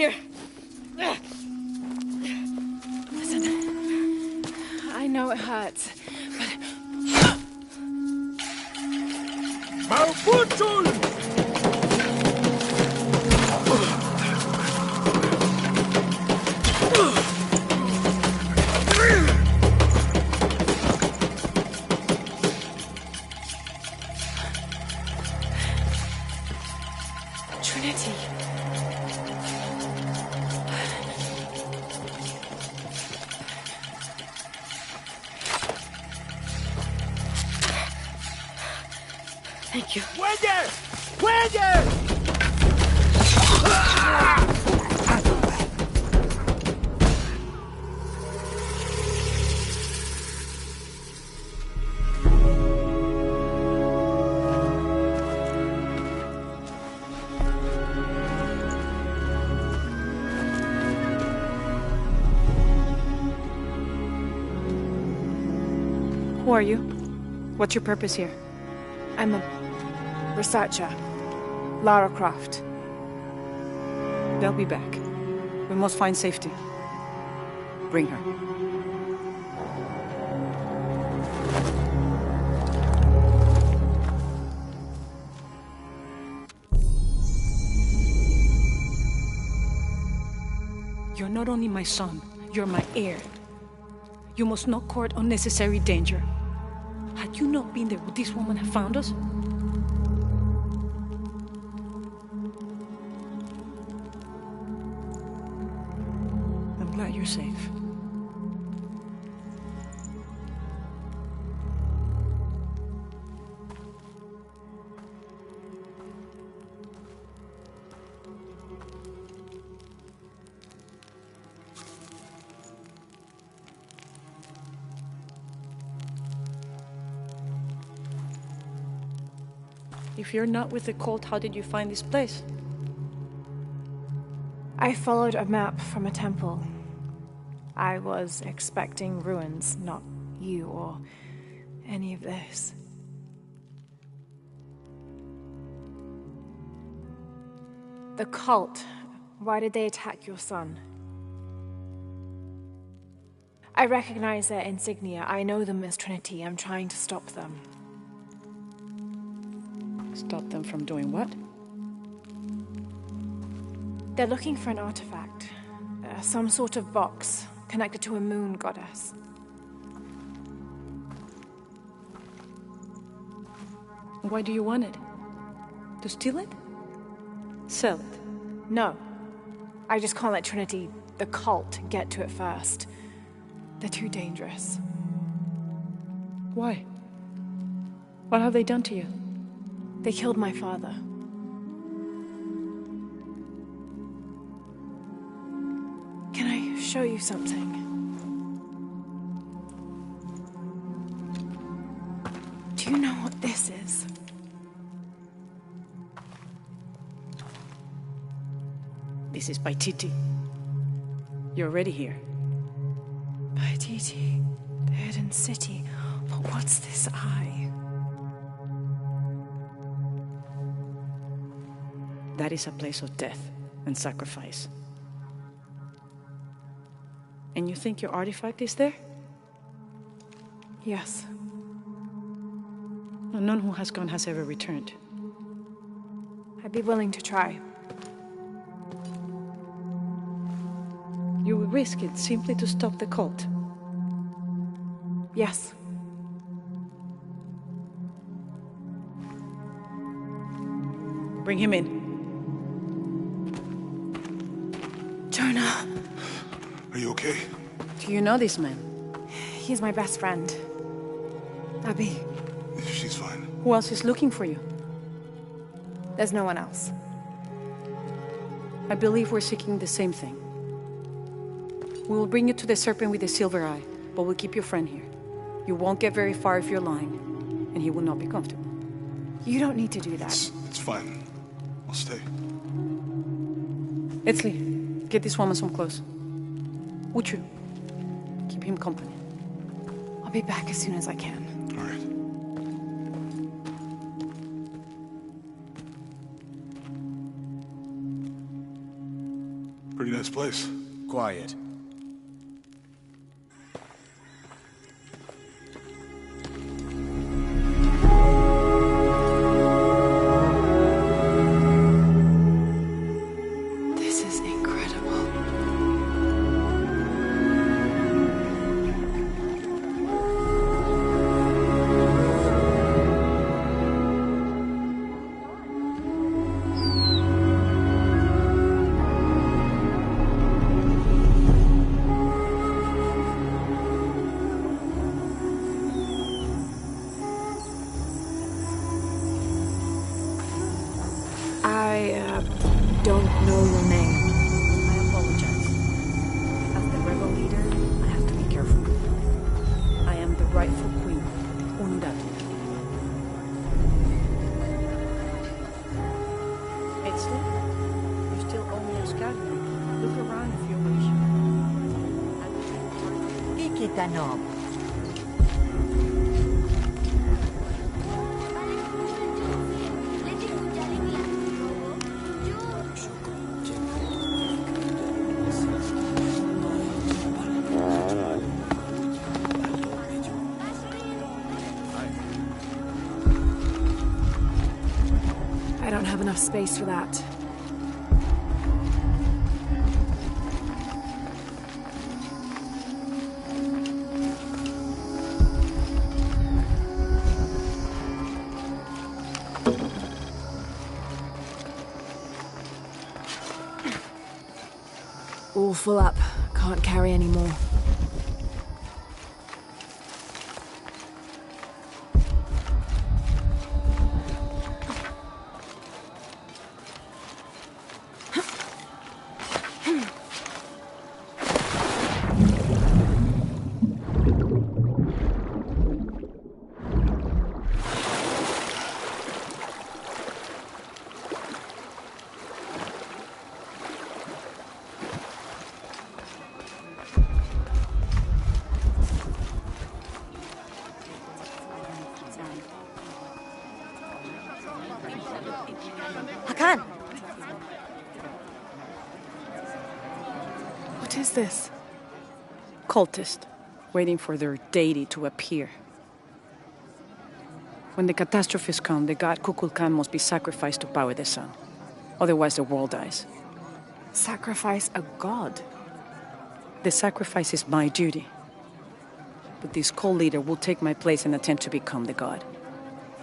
here. Listen, I know it hurts, but... Mauputul! Trinity. Thank you. ¡Muelle! ¡Muelle! Who are you? What's your purpose here? I'm a researcher. Lara Croft. They'll be back. We must find safety. Bring her. You're not only my son, you're my heir. You must not court unnecessary danger. Had you not been there, would this woman have found us? I'm glad you're safe. If you're not with the cult, how did you find this place? I followed a map from a temple. I was expecting ruins, not you or any of this. The cult. Why did they attack your son? I recognize their insignia. I know them as Trinity. I'm trying to stop them. Stop them from doing what? They're looking for an artifact. Some sort of box connected to a moon goddess. Why do you want it? To steal it? Sell it? No. I just can't let Trinity, the cult, get to it first. They're too dangerous. Why? What have they done to you? They killed my father. Can I show you something? Do you know what this is? This is Paititi. You're already here. Paititi, the hidden city. But what's this eye? That is a place of death and sacrifice. And you think your artifact is there? Yes. No, none who has gone has ever returned. I'd be willing to try. You would risk it simply to stop the cult? Yes. Bring him in. Jonah. Are you okay? Do you know this man? He's my best friend. Abby. She's fine. Who else is looking for you? There's no one else. I believe we're seeking the same thing. We will bring you to the serpent with the silver eye, but we'll keep your friend here. You won't get very far if you're lying, and he will not be comfortable. You don't need to do that. It's fine. I'll stay. Etzli, get this woman some clothes. Uchu, keep him company. I'll be back as soon as I can. All right. Pretty nice place. Quiet. This is incredible. I don't know your name. I apologize. As the rebel leader, I have to be careful. I am the rightful queen, Undatu. Etzli, you still owe me a scattering. Look around if you wish. Kikitanov. I don't have enough space for that. All full up. Can't carry any more. Hakan! What is this? Cultist, waiting for their deity to appear. When the catastrophes come, the god Kukulkan must be sacrificed to power the sun. Otherwise, the world dies. Sacrifice a god? The sacrifice is my duty. But this cult leader will take my place and attempt to become the god.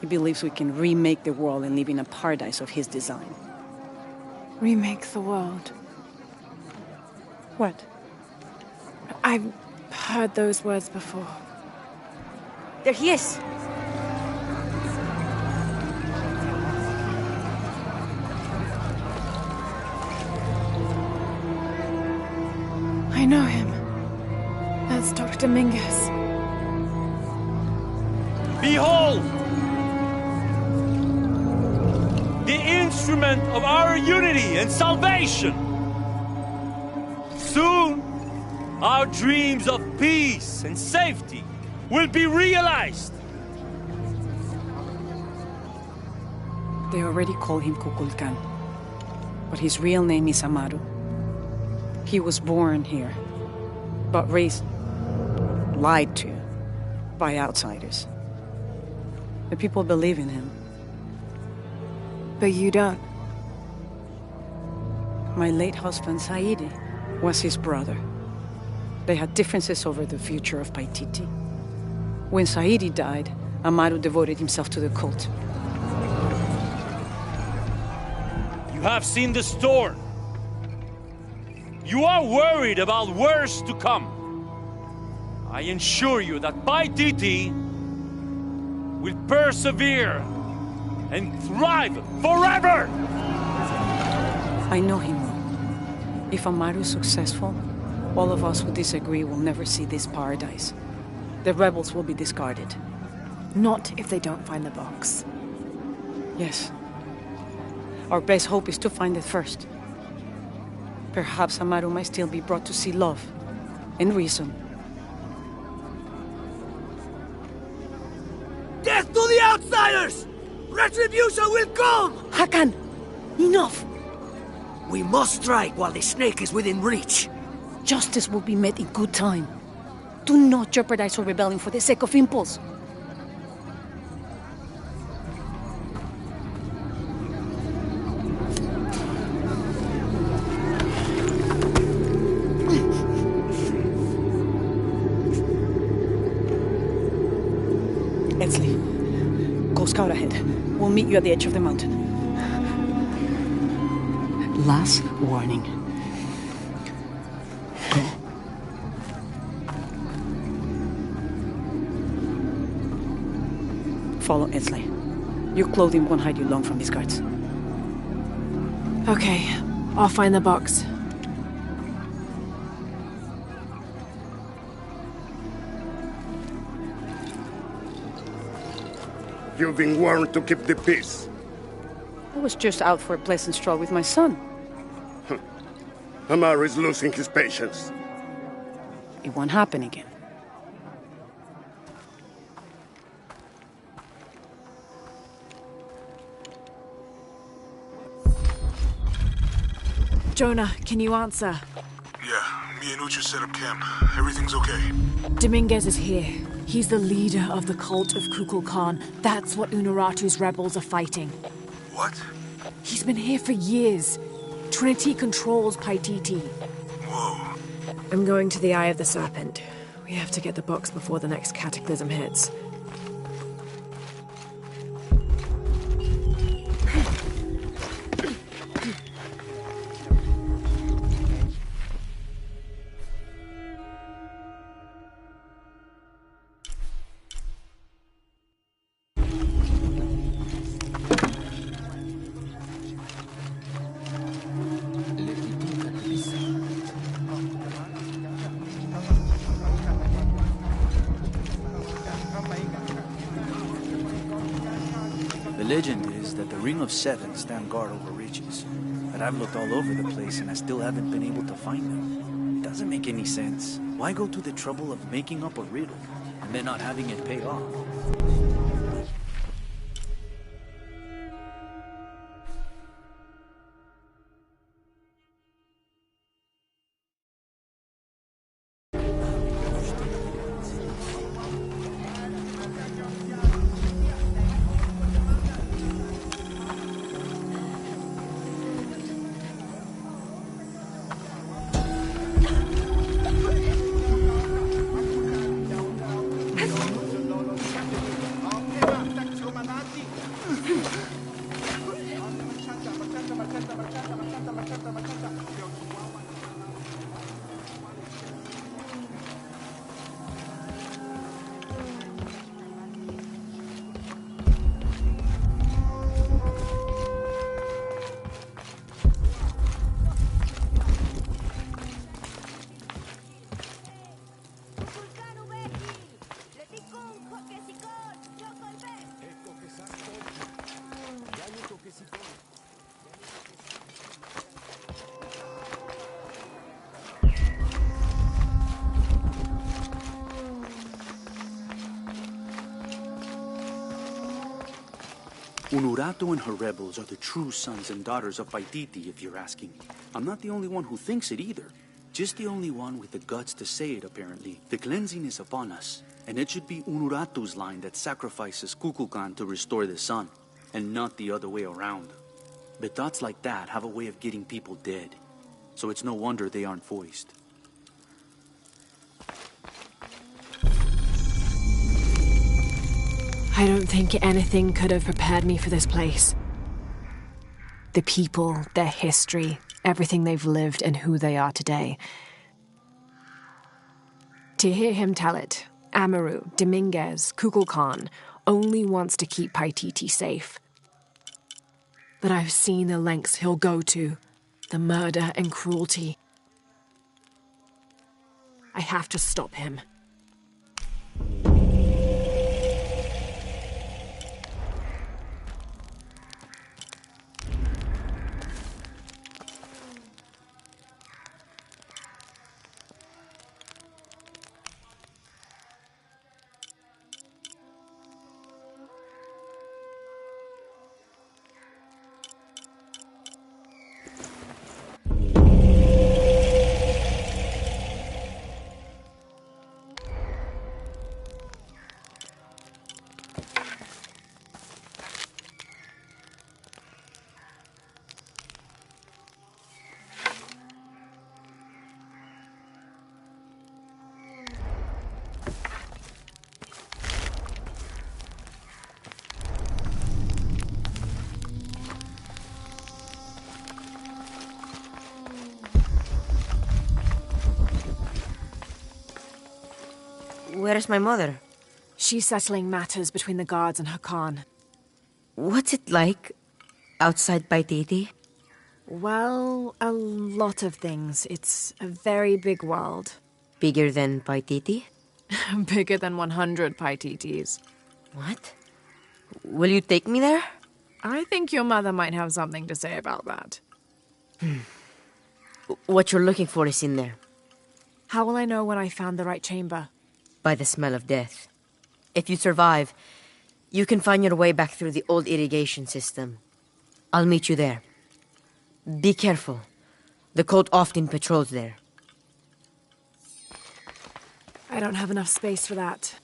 He believes we can remake the world and live in a paradise of his design. Remake the world. What? I've heard those words before. There he is! I know him. That's Dr. Dominguez. Behold! The instrument of our unity and salvation! Soon, our dreams of peace and safety will be realized! They already call him Kukulkan. But his real name is Amaru. He was born here, but raised, lied to, by outsiders. The people believe in him. But you don't. My late husband, Saidi, was his brother. They had differences over the future of Paititi. When Saidi died, Amaru devoted himself to the cult. You have seen the storm. You are worried about worse to come. I assure you that Paititi will persevere and thrive forever! I know he will. If Amaru is successful, all of us who disagree will never see this paradise. The rebels will be discarded. Not if they don't find the box. Yes. Our best hope is to find it first. Perhaps Amaru might still be brought to see love and reason. Death to the outsiders! Retribution will come! Hakan! Enough! We must strike while the snake is within reach. Justice will be met in good time. Do not jeopardize our rebellion for the sake of impulse. Etzli, go scout ahead. We'll meet you at the edge of the mountain. Last warning. Go. Follow Etzli. Your clothing won't hide you long from these guards. Okay, I'll find the box. You've been warned to keep the peace. I was just out for a pleasant stroll with my son. Amaru is losing his patience. It won't happen again. Jonah, can you answer? Yeah, me and Ucha set up camp. Everything's okay. Dominguez is here. He's the leader of the cult of Kukulkan. That's what Unuratu's rebels are fighting. What? He's been here for years. Trinity controls Paititi. Whoa. I'm going to the Eye of the Serpent. We have to get the box before the next cataclysm hits. The legend is that the Ring of Seven stand guard over riches. But I've looked all over the place and I still haven't been able to find them. It doesn't make any sense. Why go to the trouble of making up a riddle and then not having it pay off? Unuratu and her rebels are the true sons and daughters of Paititi, if you're asking me. I'm not the only one who thinks it either. Just the only one with the guts to say it, apparently. The cleansing is upon us, and it should be Unuratu's line that sacrifices Kukulkan to restore the sun, and not the other way around. But thoughts like that have a way of getting people dead, so it's no wonder they aren't voiced. I don't think anything could have prepared me for this place. The people, their history, everything they've lived and who they are today. To hear him tell it, Amaru, Dominguez, Kukulkan only wants to keep Paititi safe. But I've seen the lengths he'll go to, the murder and cruelty. I have to stop him. Where's my mother? She's settling matters between the guards and Hakan. What's it like outside Paititi? Well, a lot of things. It's a very big world. Bigger than Paititi? Bigger than 100 Paititis. What? Will you take me there? I think your mother might have something to say about that. What you're looking for is in there. How will I know when I found the right chamber? By the smell of death. If you survive, you can find your way back through the old irrigation system. I'll meet you there. Be careful. The cult often patrols there. I don't have enough space for that.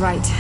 Right.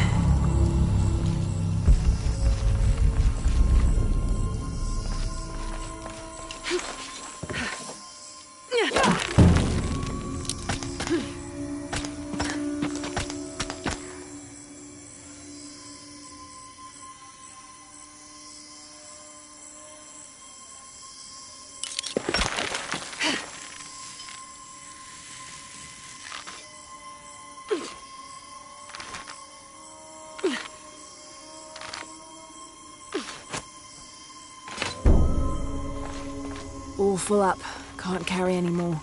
All full up. Can't carry any more.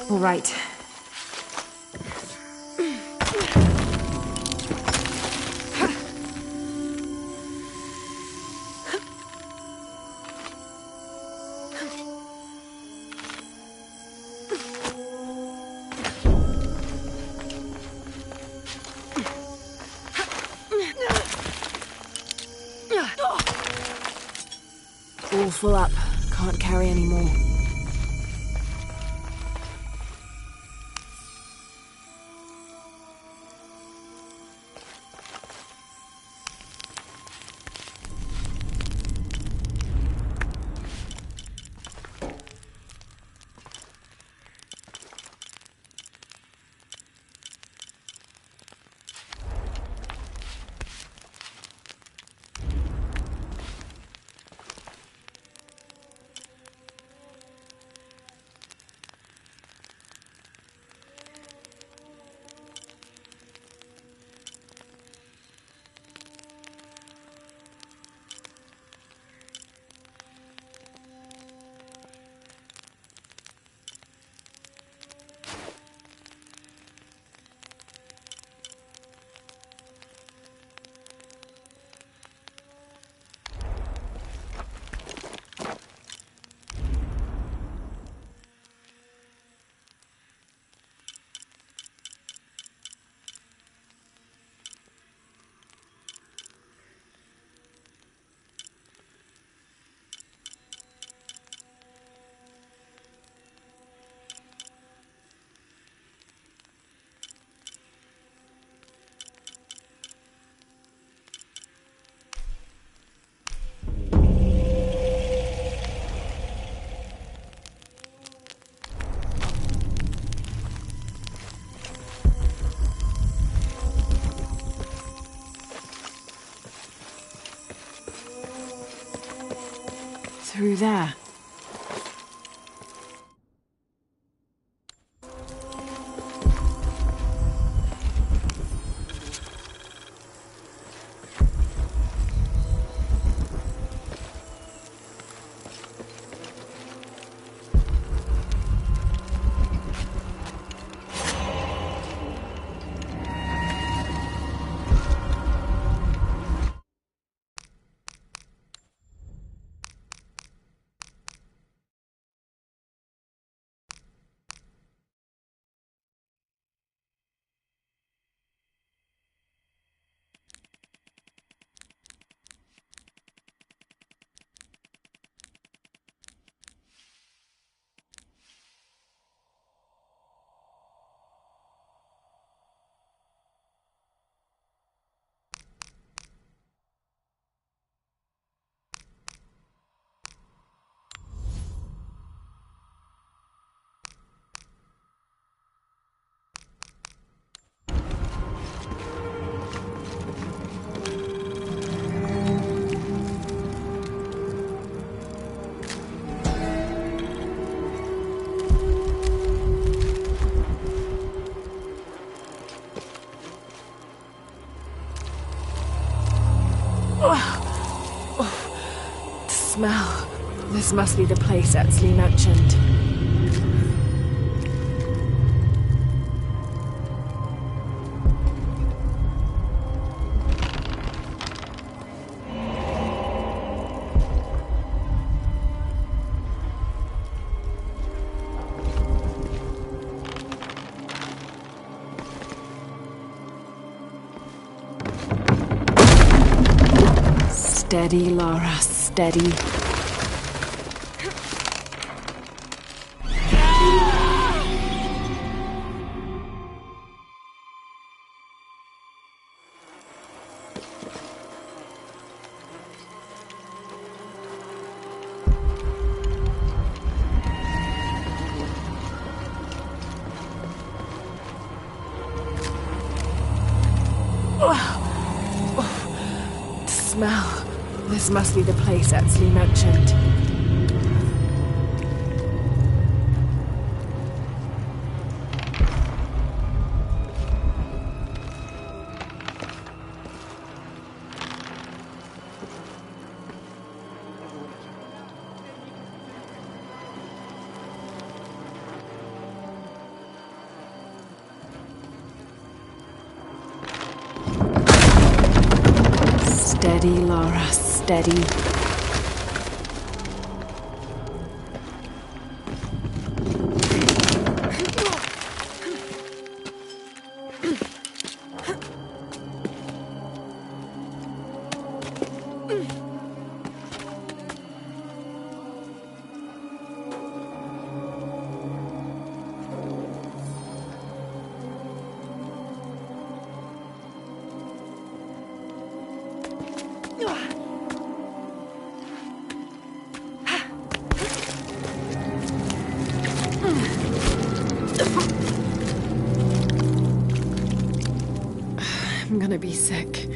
All right. All full up. Can't carry any more. through there. Smell. This must be the place Etzli mentioned. Steady, Lara, steady. Smell. This must be the place Etzli mentioned. Steady, Lara, steady. I'm gonna be sick.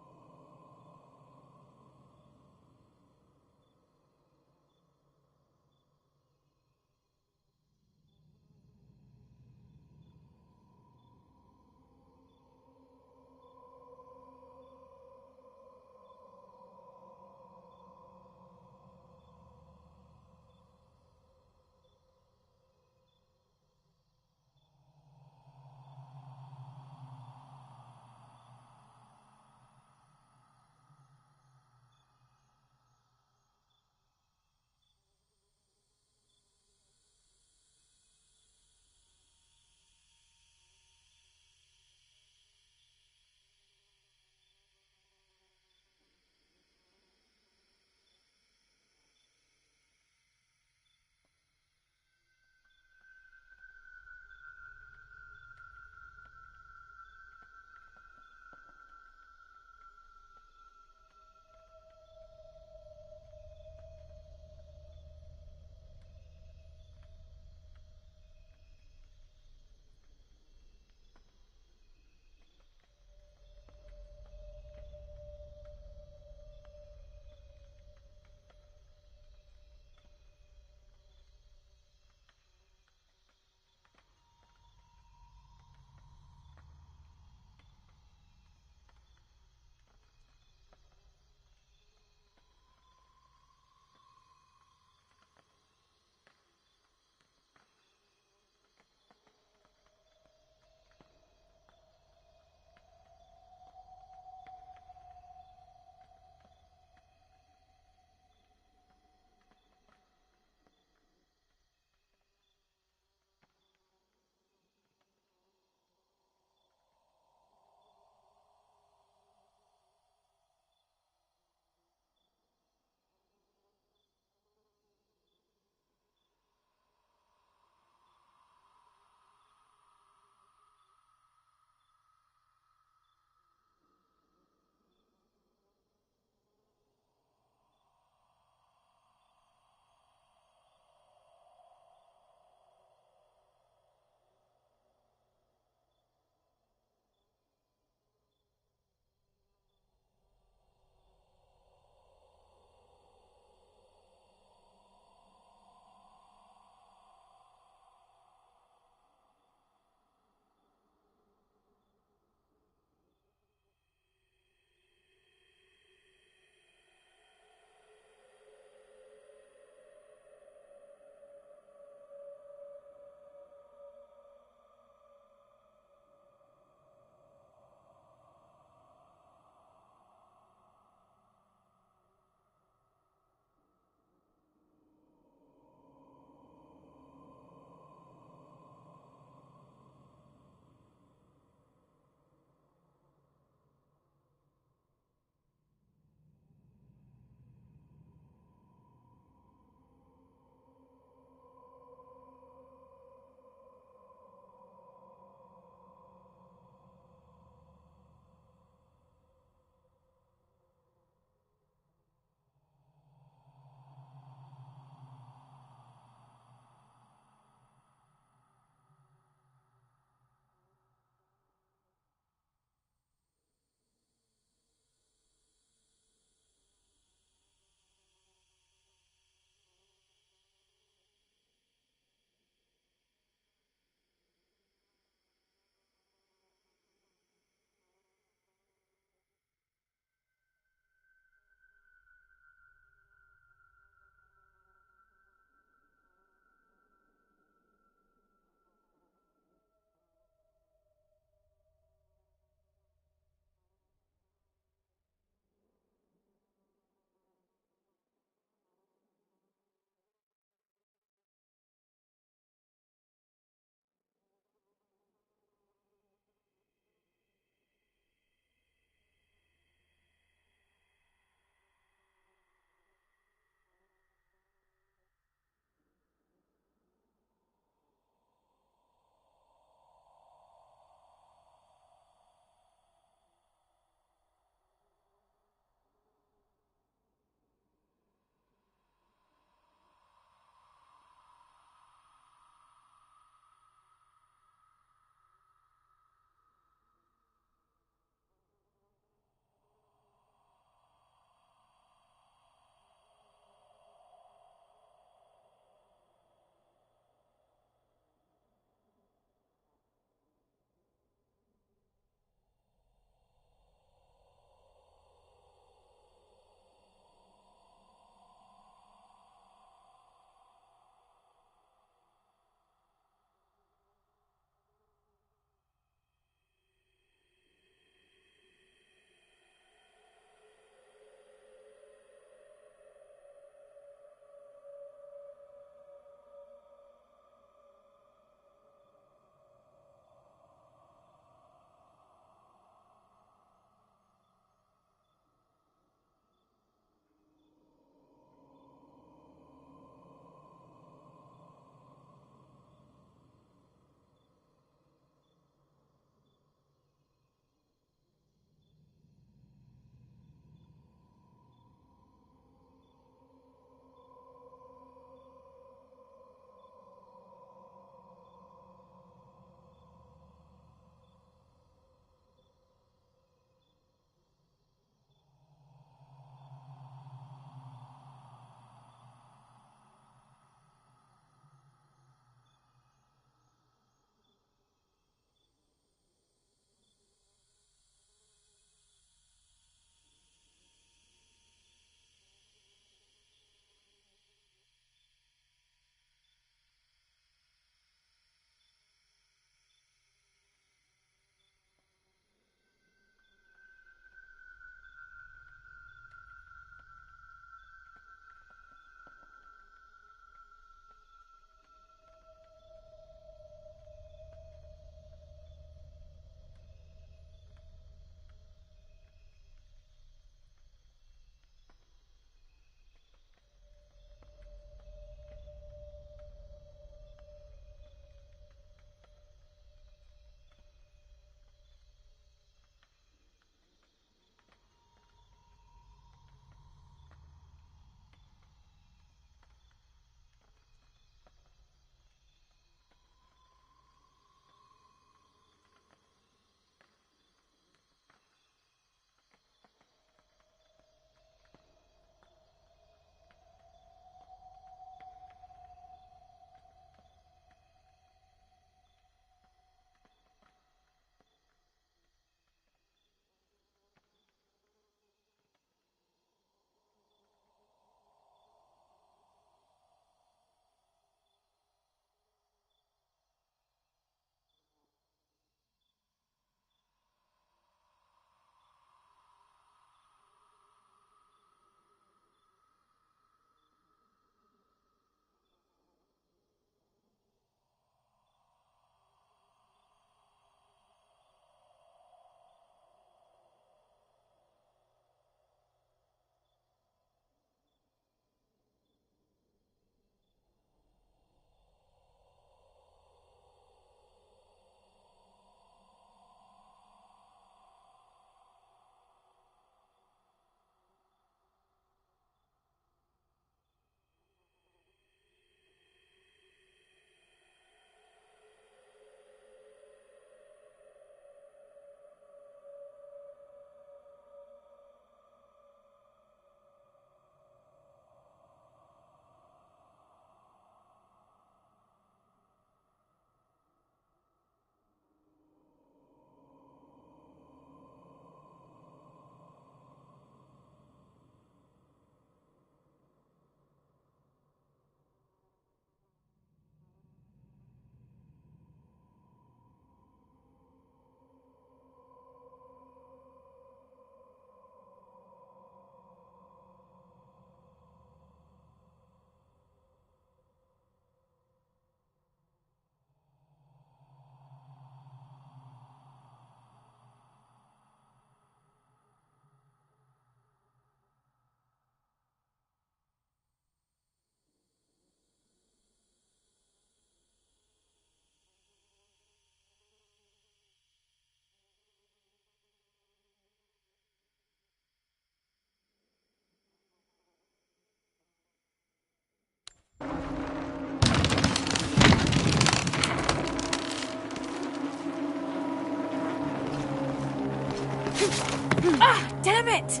Ah, damn it!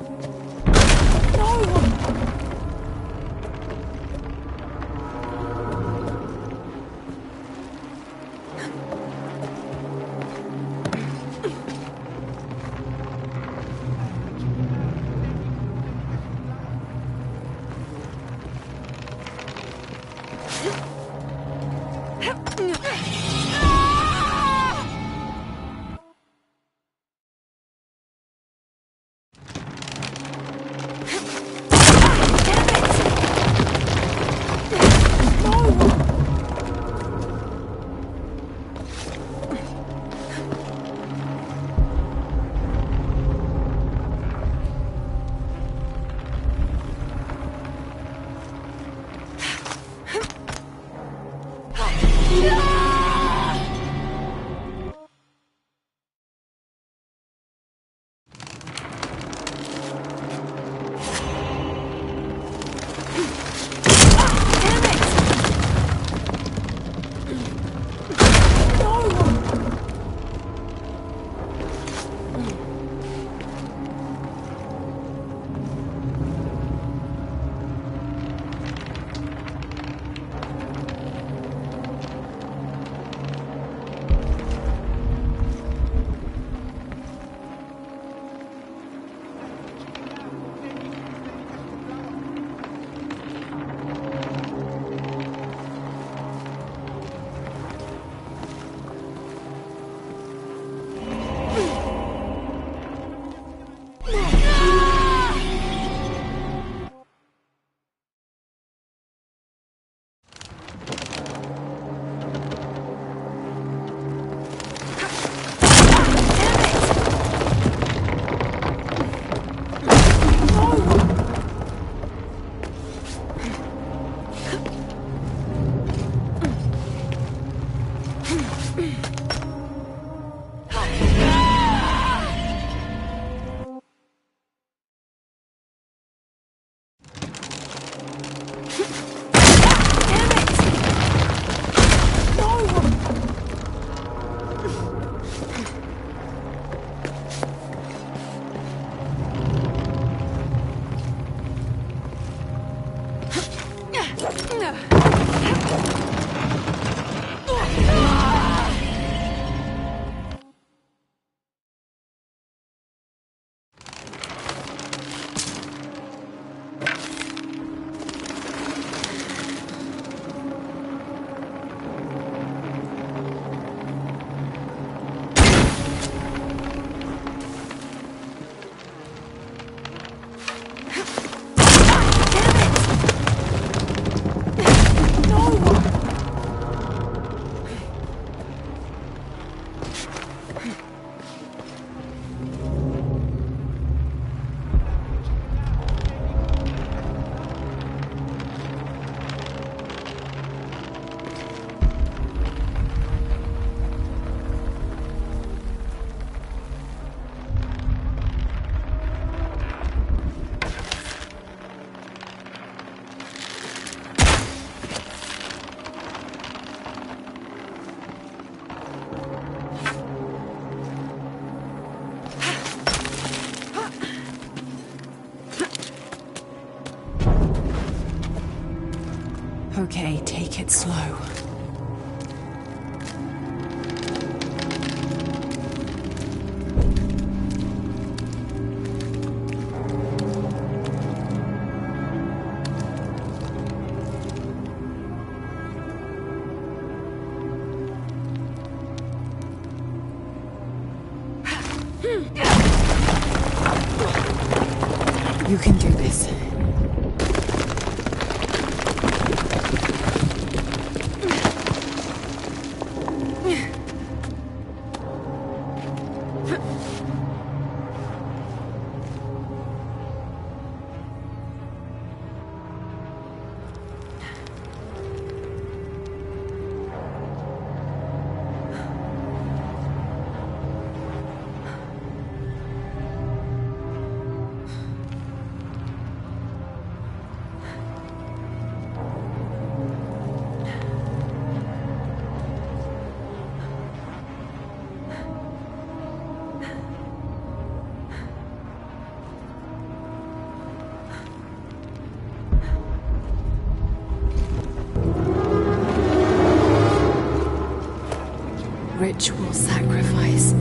No! Okay, take it slow. You can do this. Ritual sacrifice.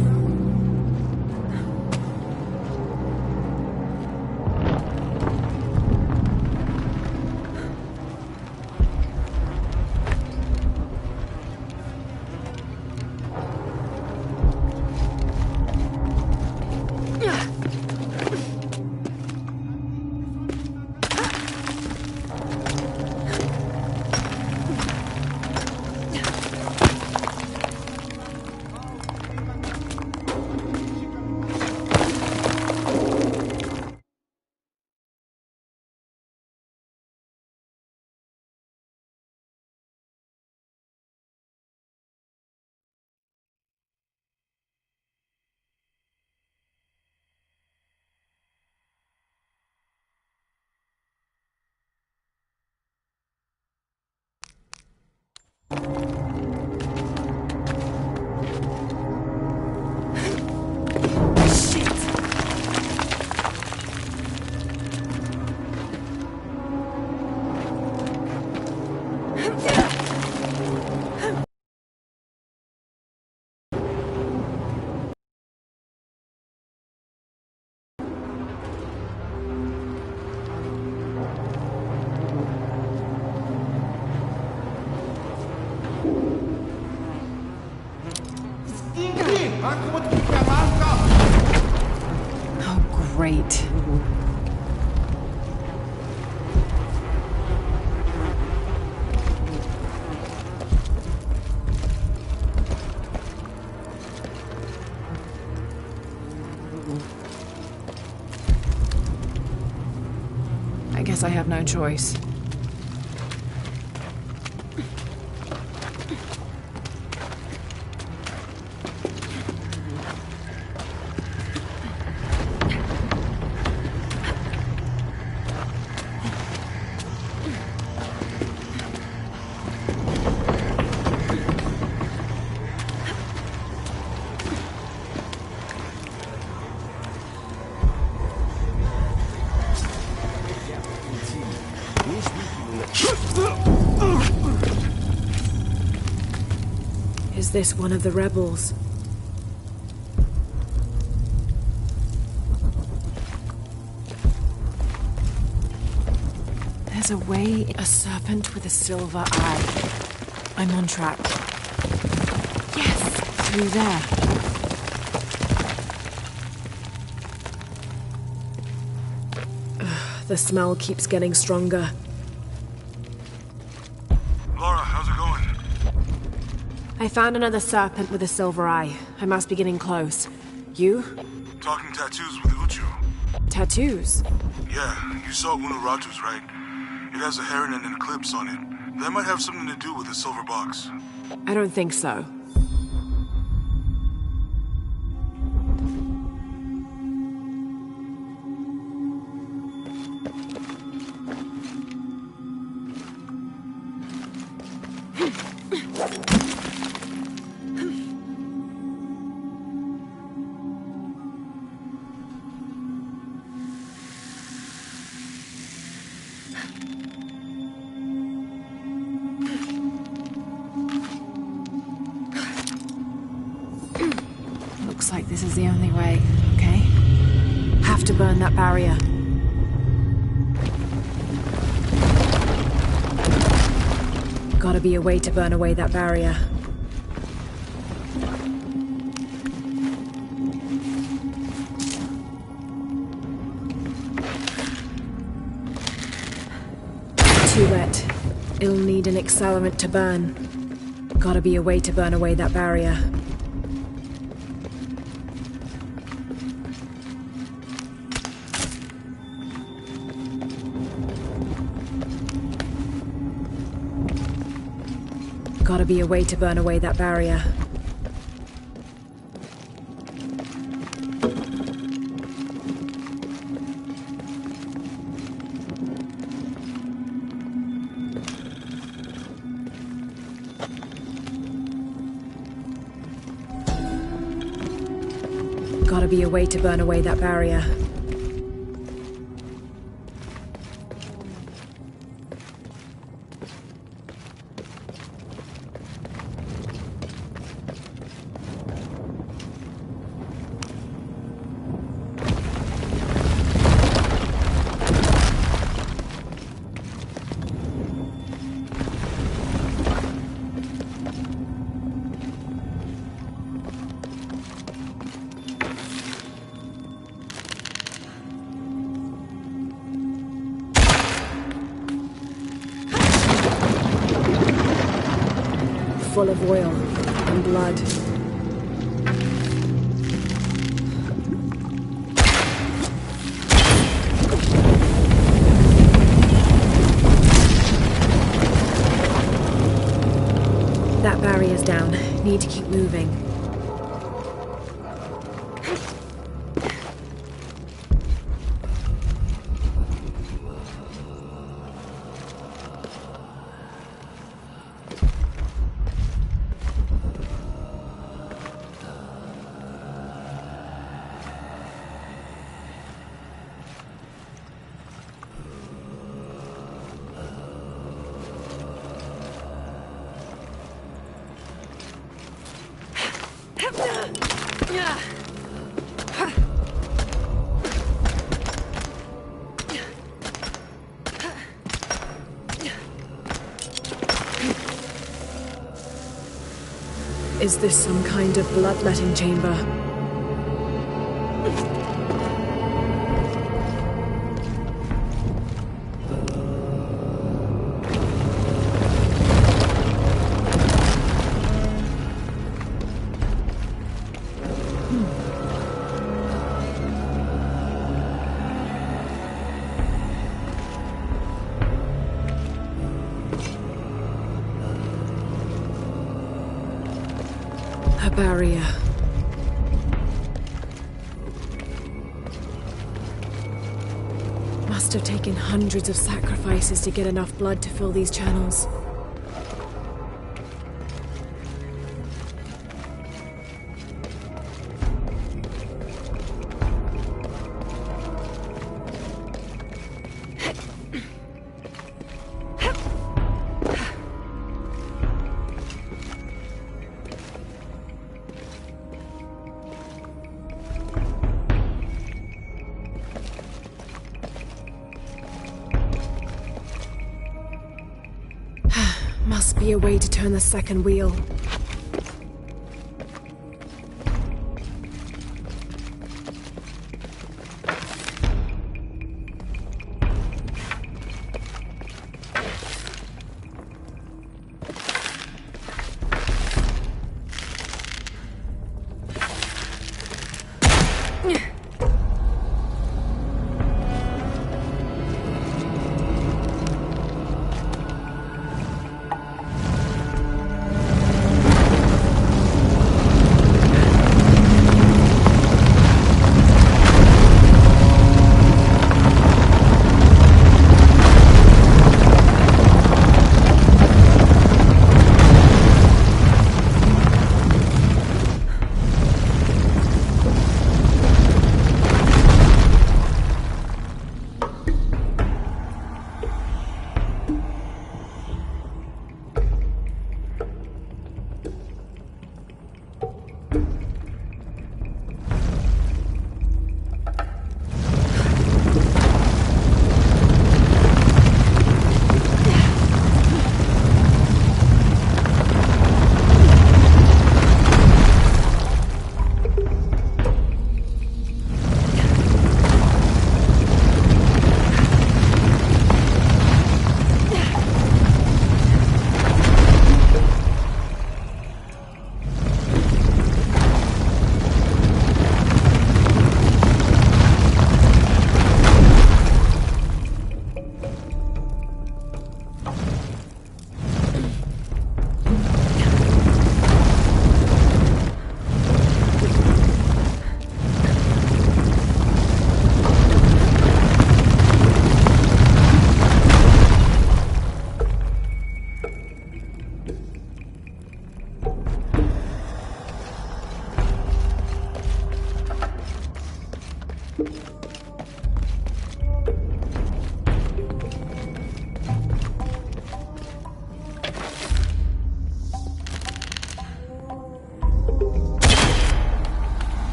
Oh, great. I guess I have no choice. Is this one of the rebels? There's a way, a serpent with a silver eye. I'm on track. Yes, through there. Ugh, the smell keeps getting stronger. Laura, how's it going? I found another serpent with a silver eye. I must be getting close. You? Talking tattoos with Uchu. Tattoos? Yeah, you saw Unuratu's, right? It has a heron and an eclipse on it. That might have something to do with the silver box. I don't think so. Looks like this is the only way, okay? Have to burn that barrier. Gotta be a way to burn away that barrier. Too wet. It'll need an accelerant to burn. Gotta be a way to burn away that barrier. Gotta be a way to burn away that barrier. Gotta be a way to burn away that barrier. full of oil and blood. That barrier's down. Need to keep moving. Is this some kind of bloodletting chamber? A barrier. Must have taken hundreds of sacrifices to get enough blood to fill these channels. Must be a way to turn the second wheel.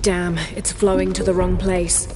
Damn, it's flowing to the wrong place.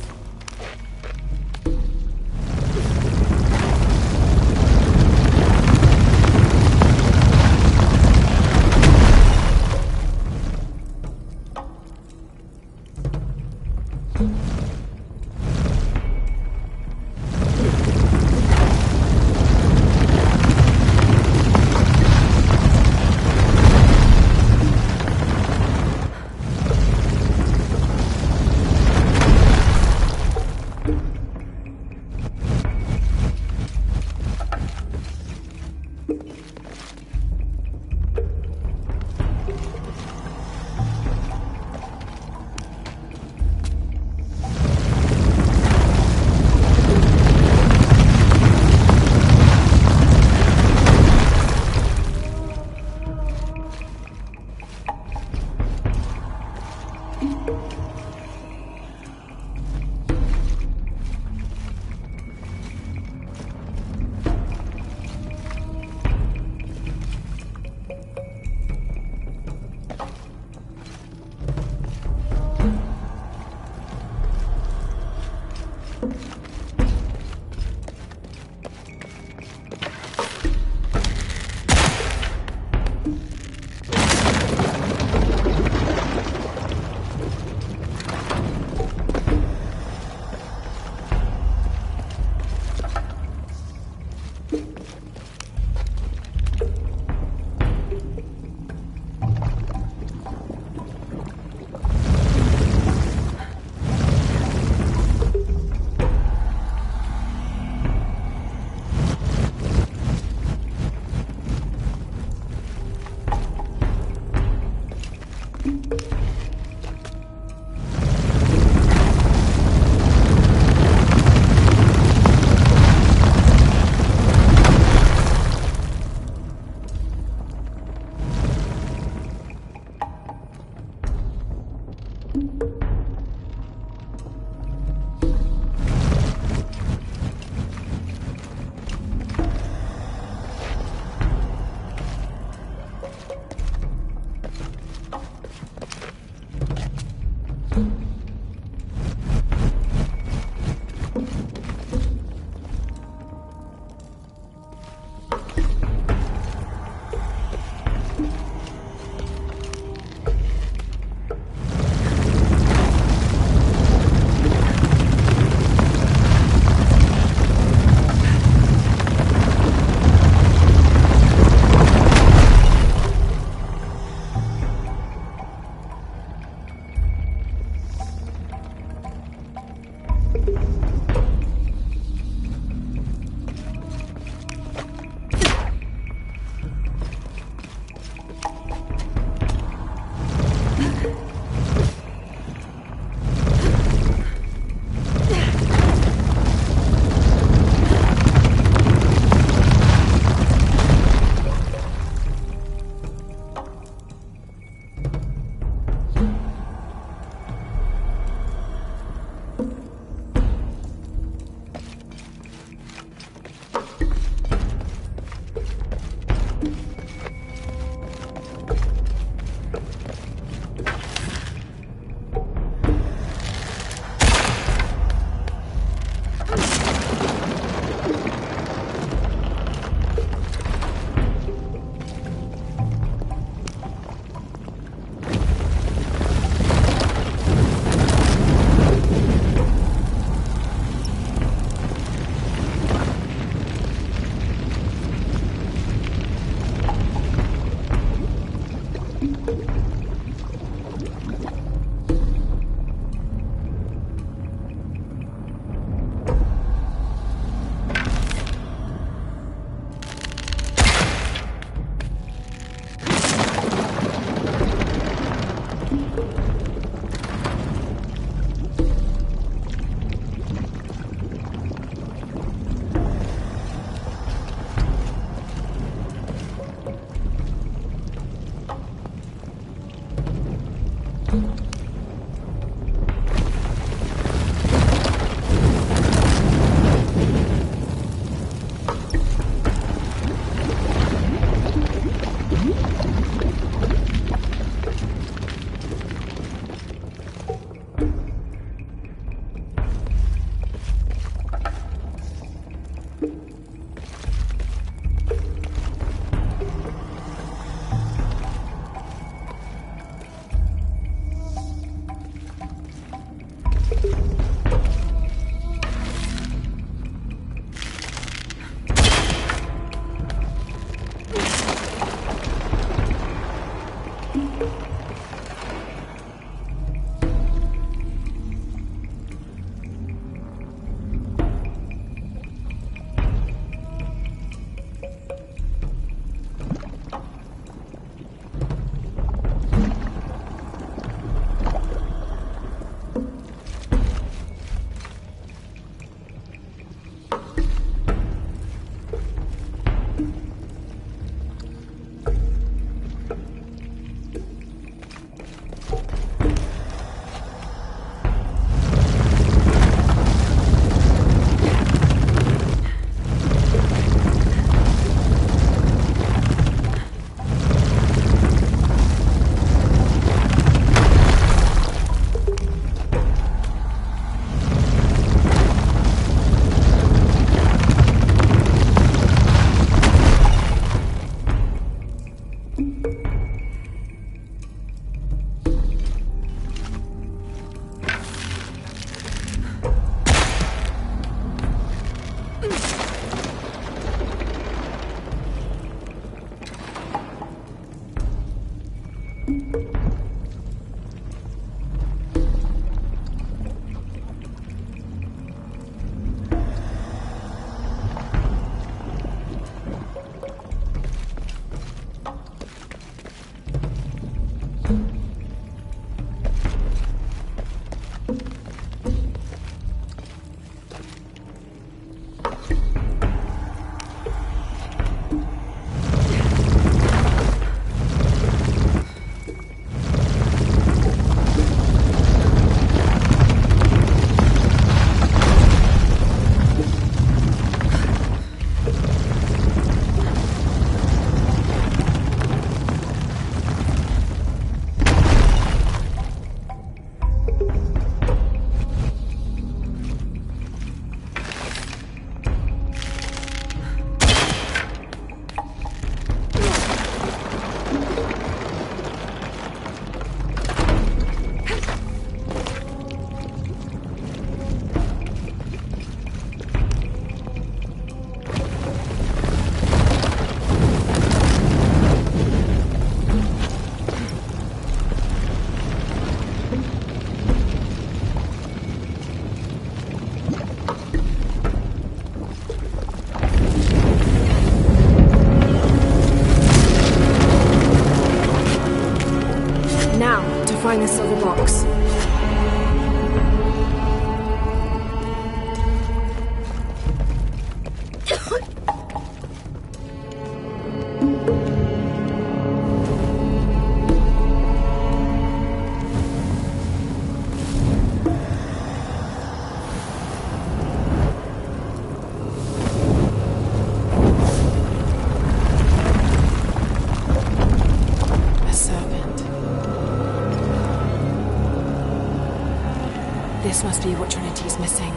This must be what Trinity's missing.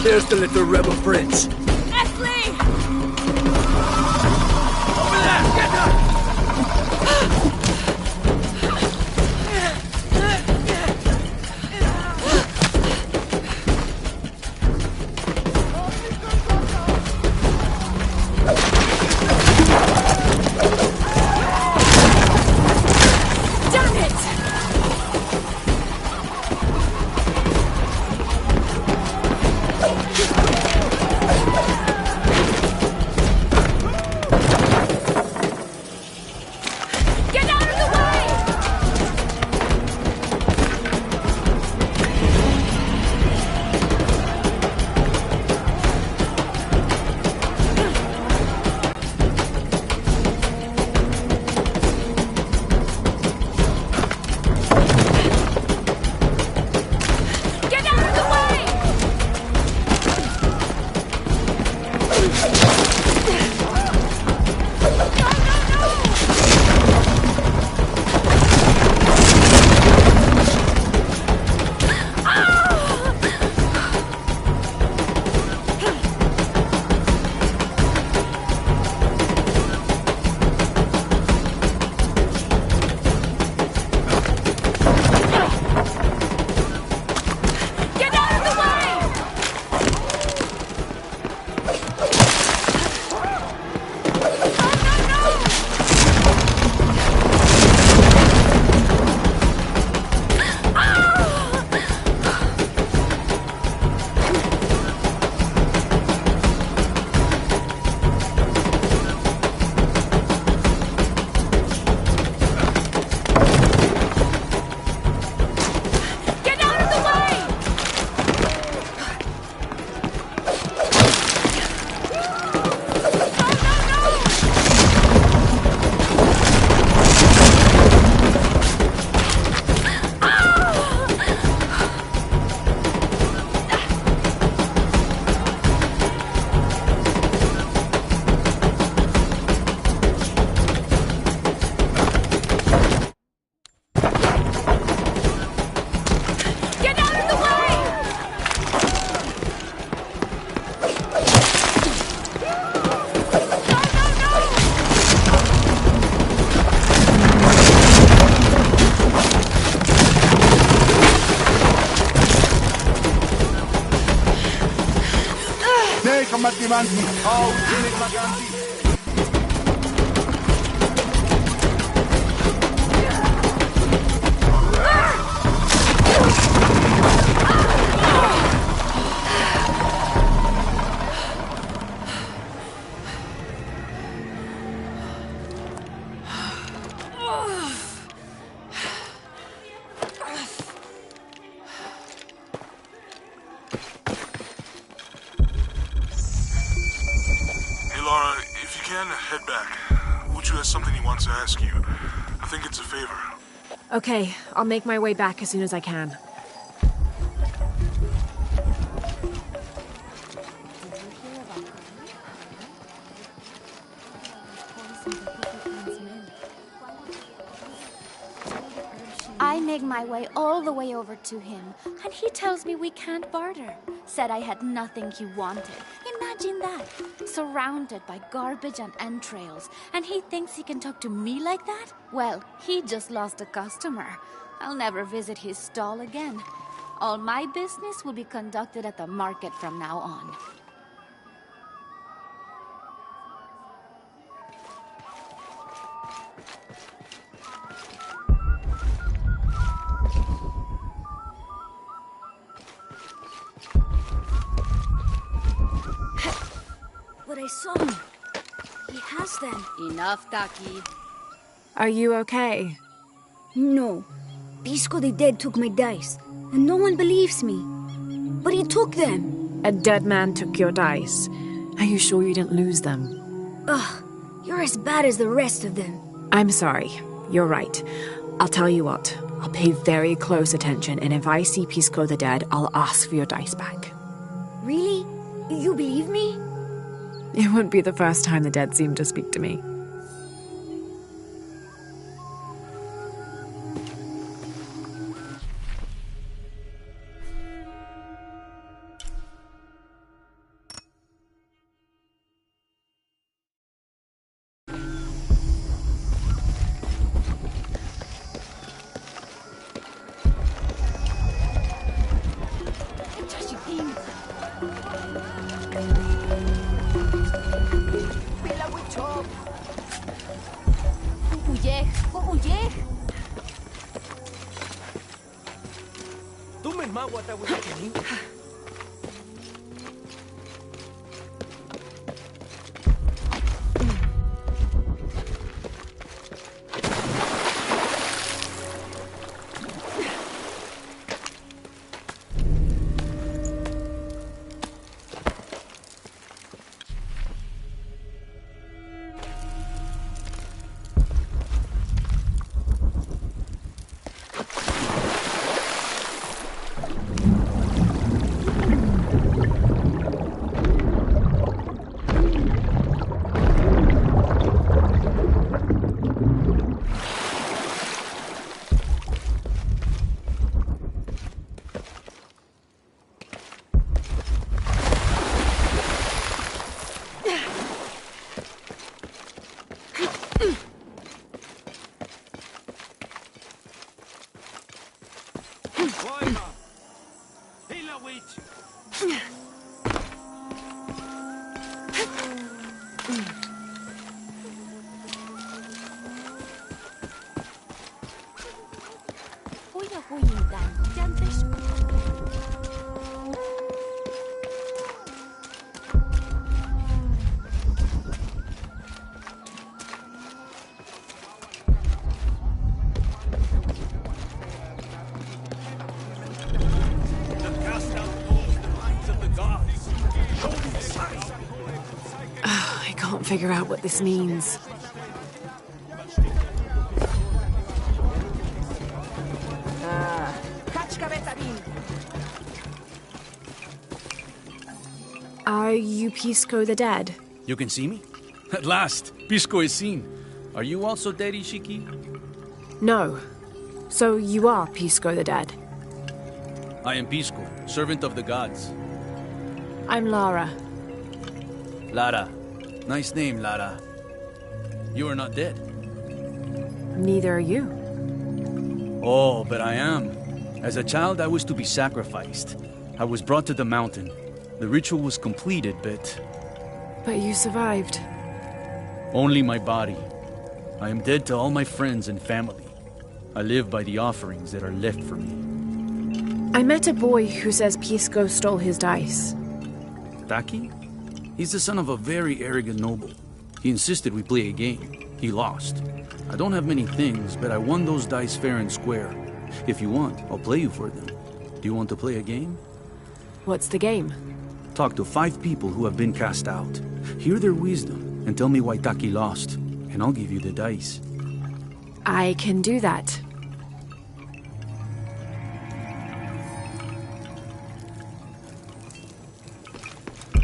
There's the little rebel prince. Esley! Over there! Get her! Damn it! Mattimanti. Oh, Felix Maganti. Head back. Uchu has something he wants to ask you. I think it's a favor. Okay, I'll make my way back as soon as I can. I make my way all the way over to him, and he tells me we can't barter. Said I had nothing he wanted. Imagine that. Surrounded by garbage and entrails, and he thinks he can talk to me like that? Well, he just lost a customer. I'll never visit his stall again. All my business will be conducted at the market from now on. I saw. He has them. Enough, Taki. Are you okay? No. Pisco the Dead took my dice, and no one believes me. But he took them. A dead man took your dice. Are you sure you didn't lose them? Ugh, you're as bad as the rest of them. I'm sorry. You're right. I'll tell you what. I'll pay very close attention, and if I see Pisco the Dead, I'll ask for your dice back. Really? You believe me? It wouldn't be the first time the dead seemed to speak to me. I can't figure out what this means. Are you Pisco the Dead? You can see me? At last, Pisco is seen. Are you also dead, Ishiki? No. So you are Pisco the Dead? I am Pisco, servant of the gods. I'm Lara. Lara. Nice name, Lara. You are not dead. Neither are you. Oh, but I am. As a child, I was to be sacrificed. I was brought to the mountain. The ritual was completed, but... But you survived. Only my body. I am dead to all my friends and family. I live by the offerings that are left for me. I met a boy who says Pisco stole his dice. Taki? He's the son of a very arrogant noble. He insisted we play a game. He lost. I don't have many things, but I won those dice fair and square. If you want, I'll play you for them. Do you want to play a game? What's the game? Talk to 5 people who have been cast out. Hear their wisdom and tell me why Taki lost, and I'll give you the dice. I can do that.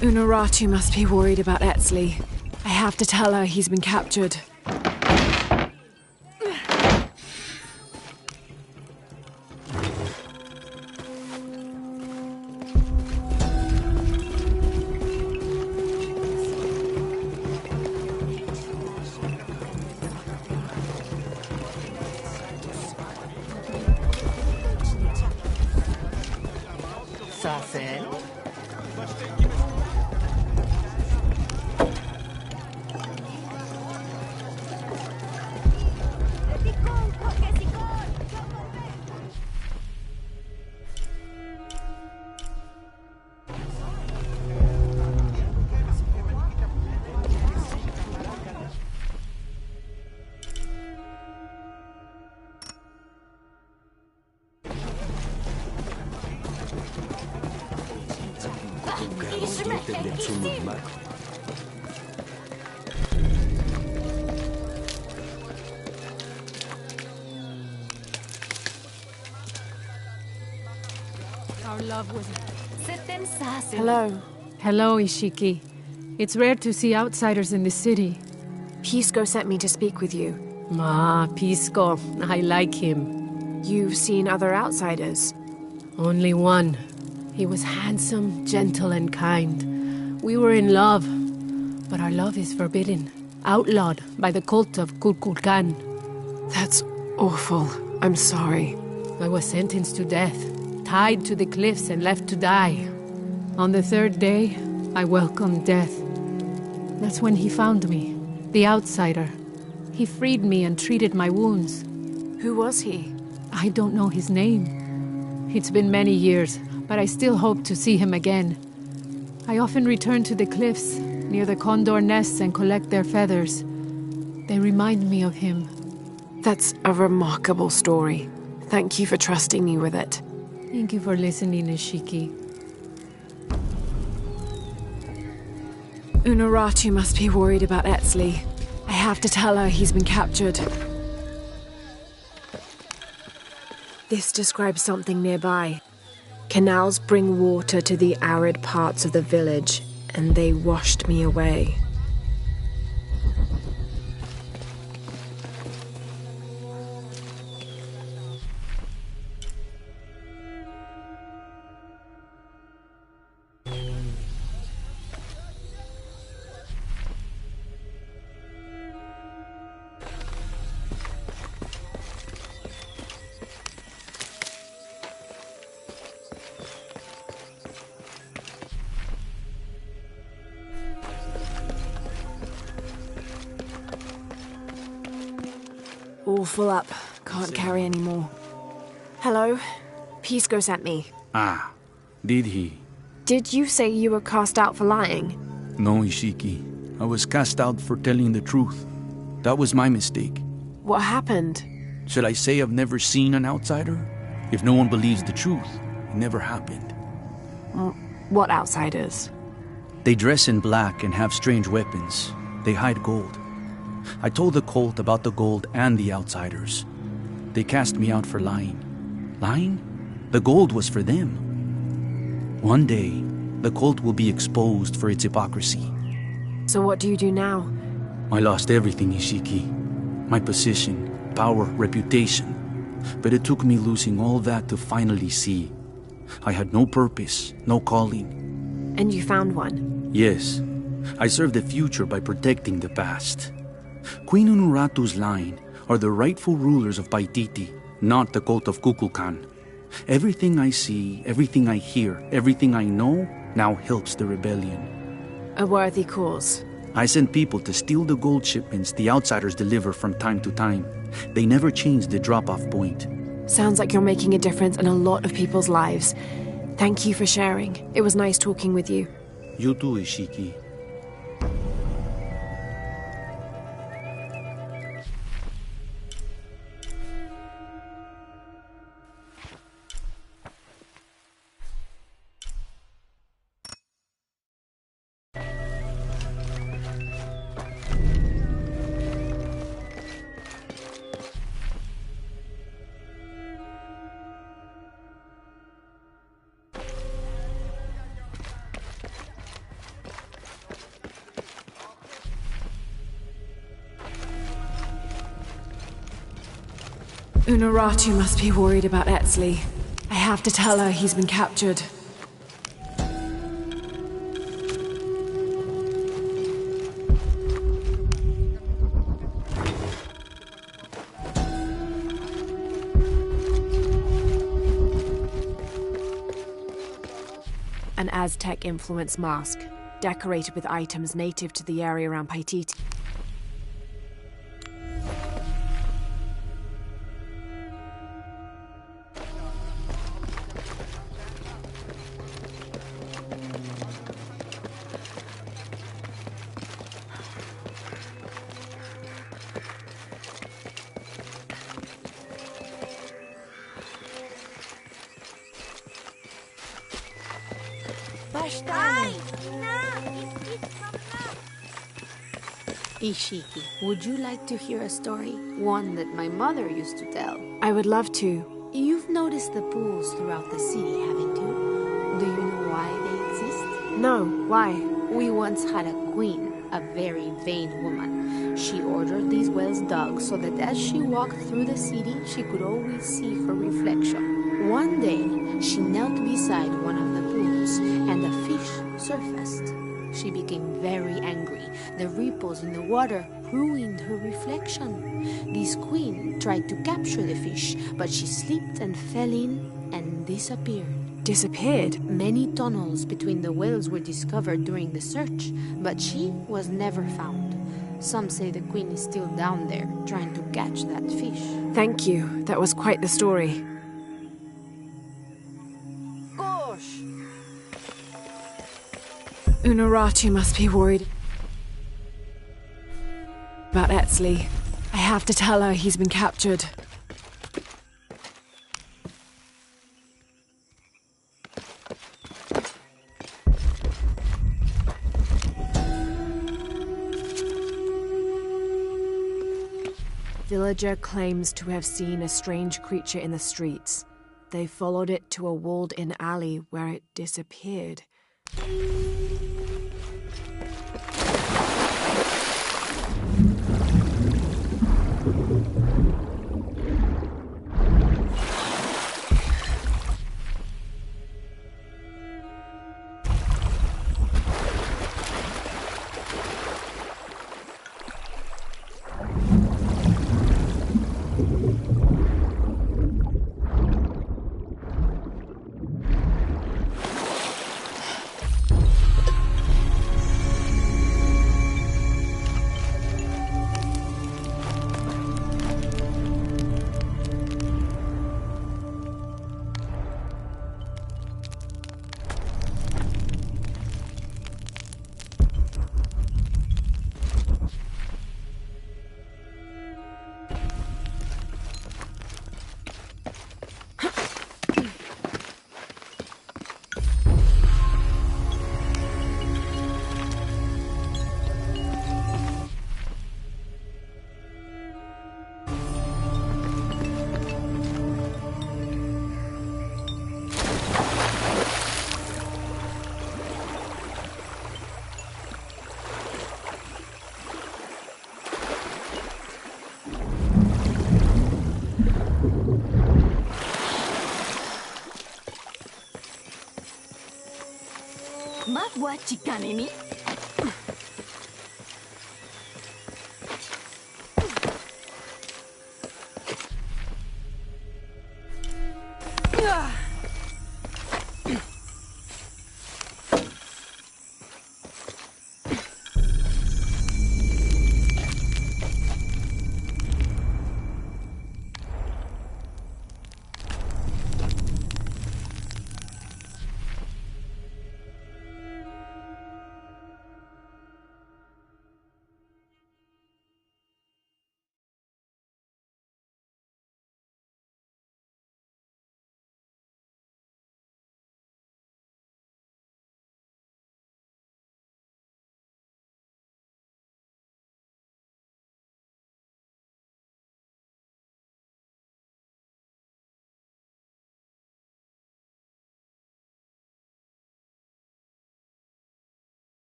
Unuratu must be worried about Etzli. I have to tell her he's been captured. Our love was... Hello. Hello, Ishiki. It's rare to see outsiders in the city. Pisco sent me to speak with you. Ah, Pisco. I like him. You've seen other outsiders? Only one. He was handsome, gentle, and kind. We were in love. But our love is forbidden. Outlawed by the cult of Kukulkan. That's awful. I'm sorry. I was sentenced to death, tied to the cliffs and left to die. On the third day, I welcomed death. That's when he found me, the outsider. He freed me and treated my wounds. Who was he? I don't know his name. It's been many years, but I still hope to see him again. I often return to the cliffs, near the condor nests, and collect their feathers. They remind me of him. That's a remarkable story. Thank you for trusting me with it. Thank you for listening, Ishiki. Unuratu must be worried about Etzli. I have to tell her he's been captured. This describes something nearby. Canals bring water to the arid parts of the village, and they washed me away. All full up. Can't carry any more. Hello? Pisco sent me. Ah, did he? Did you say you were cast out for lying? No, Ishiki. I was cast out for telling the truth. That was my mistake. What happened? Should I say I've never seen an outsider? If no one believes the truth, it never happened. What outsiders? They dress in black and have strange weapons. They hide gold. I told the cult about the gold and the outsiders. They cast me out for lying. Lying? The gold was for them. One day, the cult will be exposed for its hypocrisy. So what do you do now? I lost everything, Ishiki. My position, power, reputation. But it took me losing all that to finally see. I had no purpose, no calling. And you found one? Yes. I serve the future by protecting the past. Queen Unuratu's line are the rightful rulers of Paititi, not the cult of Kukulkan. Everything I see, everything I hear, everything I know now helps the rebellion. A worthy cause. I send people to steal the gold shipments the outsiders deliver from time to time. They never change the drop-off point. Sounds like you're making a difference in a lot of people's lives. Thank you for sharing. It was nice talking with you. You too, Ishiki. Unuratu must be worried about Etzli. I have to tell her he's been captured. An Aztec-influenced mask, decorated with items native to the area around Paititi. Gosh, Dai! Ishiki, would you like to hear a story? One that my mother used to tell. I would love to. You've noticed the pools throughout the city, haven't you? Do you know why they exist? No, why? We once had a queen, a very vain woman. She ordered these wells dug so that as she walked through the city, she could always see her reflection. One day, she knelt beside one of the pools, and a fish surfaced. She became very angry. The ripples in the water ruined her reflection. This queen tried to capture the fish, but she slipped and fell in and disappeared. Disappeared? Many tunnels between the wells were discovered during the search, but she was never found. Some say the queen is still down there, trying to catch that fish. Thank you. That was quite the story. Gosh! Unuratu must be worried about Etzli. I have to tell her he's been captured. Villager claims to have seen a strange creature in the streets. They followed it to a walled-in alley where it disappeared. Magwa chikan ini?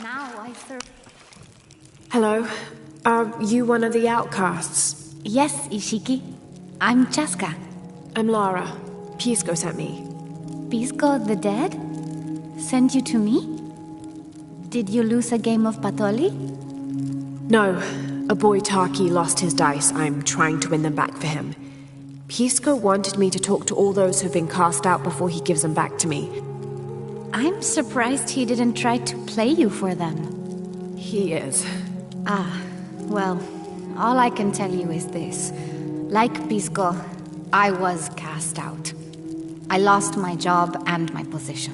Now I serve... Hello. Are you one of the outcasts? Yes, Ishiki. I'm Chaska. I'm Lara. Pisco sent me. Pisco the dead? Sent you to me? Did you lose a game of Patoli? No. A boy Taki lost his dice. I'm trying to win them back for him. Pisco wanted me to talk to all those who've been cast out before he gives them back to me. I'm surprised he didn't try to play you for them. He is. Well, all I can tell you is this. Like Pisco, I was cast out. I lost my job and my position.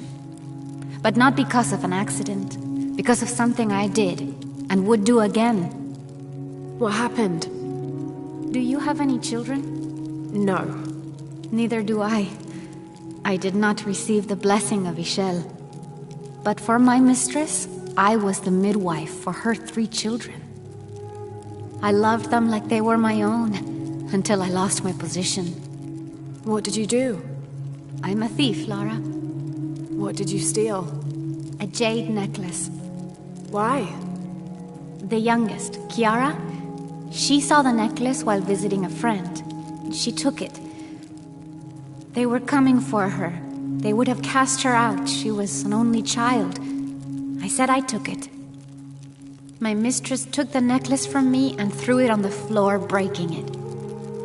But not because of an accident, because of something I did, and would do again. What happened? Do you have any children? No. Neither do I. I did not receive the blessing of Ishel. But for my mistress, I was the midwife for her 3 children. I loved them like they were my own, until I lost my position. What did you do? I'm a thief, Lara. What did you steal? A jade necklace. Why? The youngest, Kiara, she saw the necklace while visiting a friend. She took it. They were coming for her. They would have cast her out. She was an only child. I said I took it. My mistress took the necklace from me and threw it on the floor, breaking it,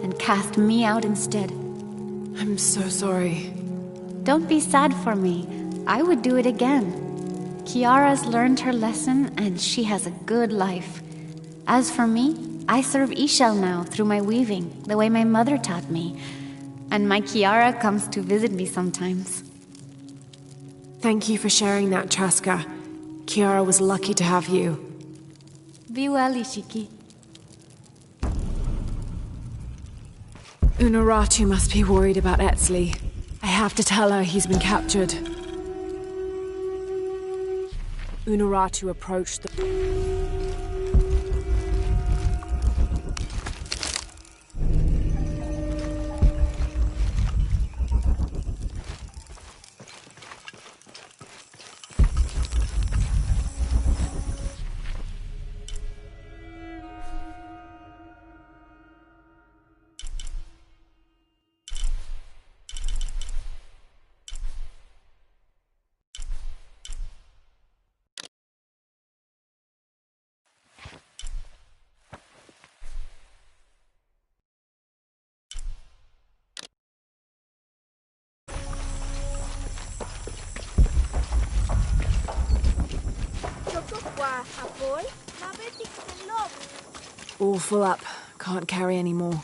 and cast me out instead. I'm so sorry. Don't be sad for me. I would do it again. Kiara's learned her lesson, and she has a good life. As for me, I serve Ishel now through my weaving, the way my mother taught me. And my Kiara comes to visit me sometimes. Thank you for sharing that, Chaska. Kiara was lucky to have you. Be well, Ishiki. Unuratu must be worried about Etzli. I have to tell her he's been captured. Unuratu approached the... All full up. Can't carry any more.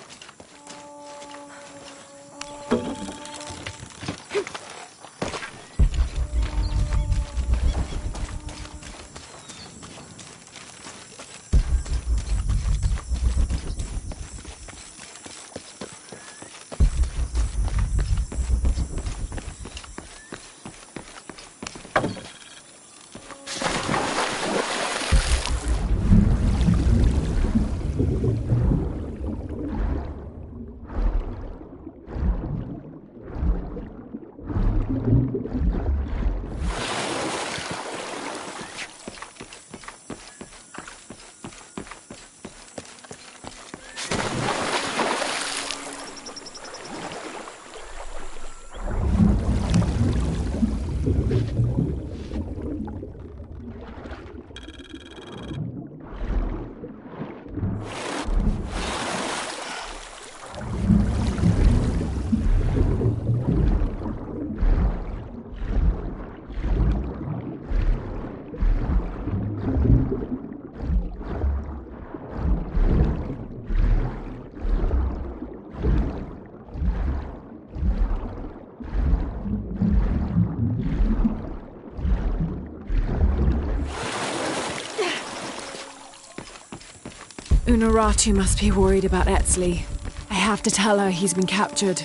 Unuratu must be worried about Etzli. I have to tell her he's been captured.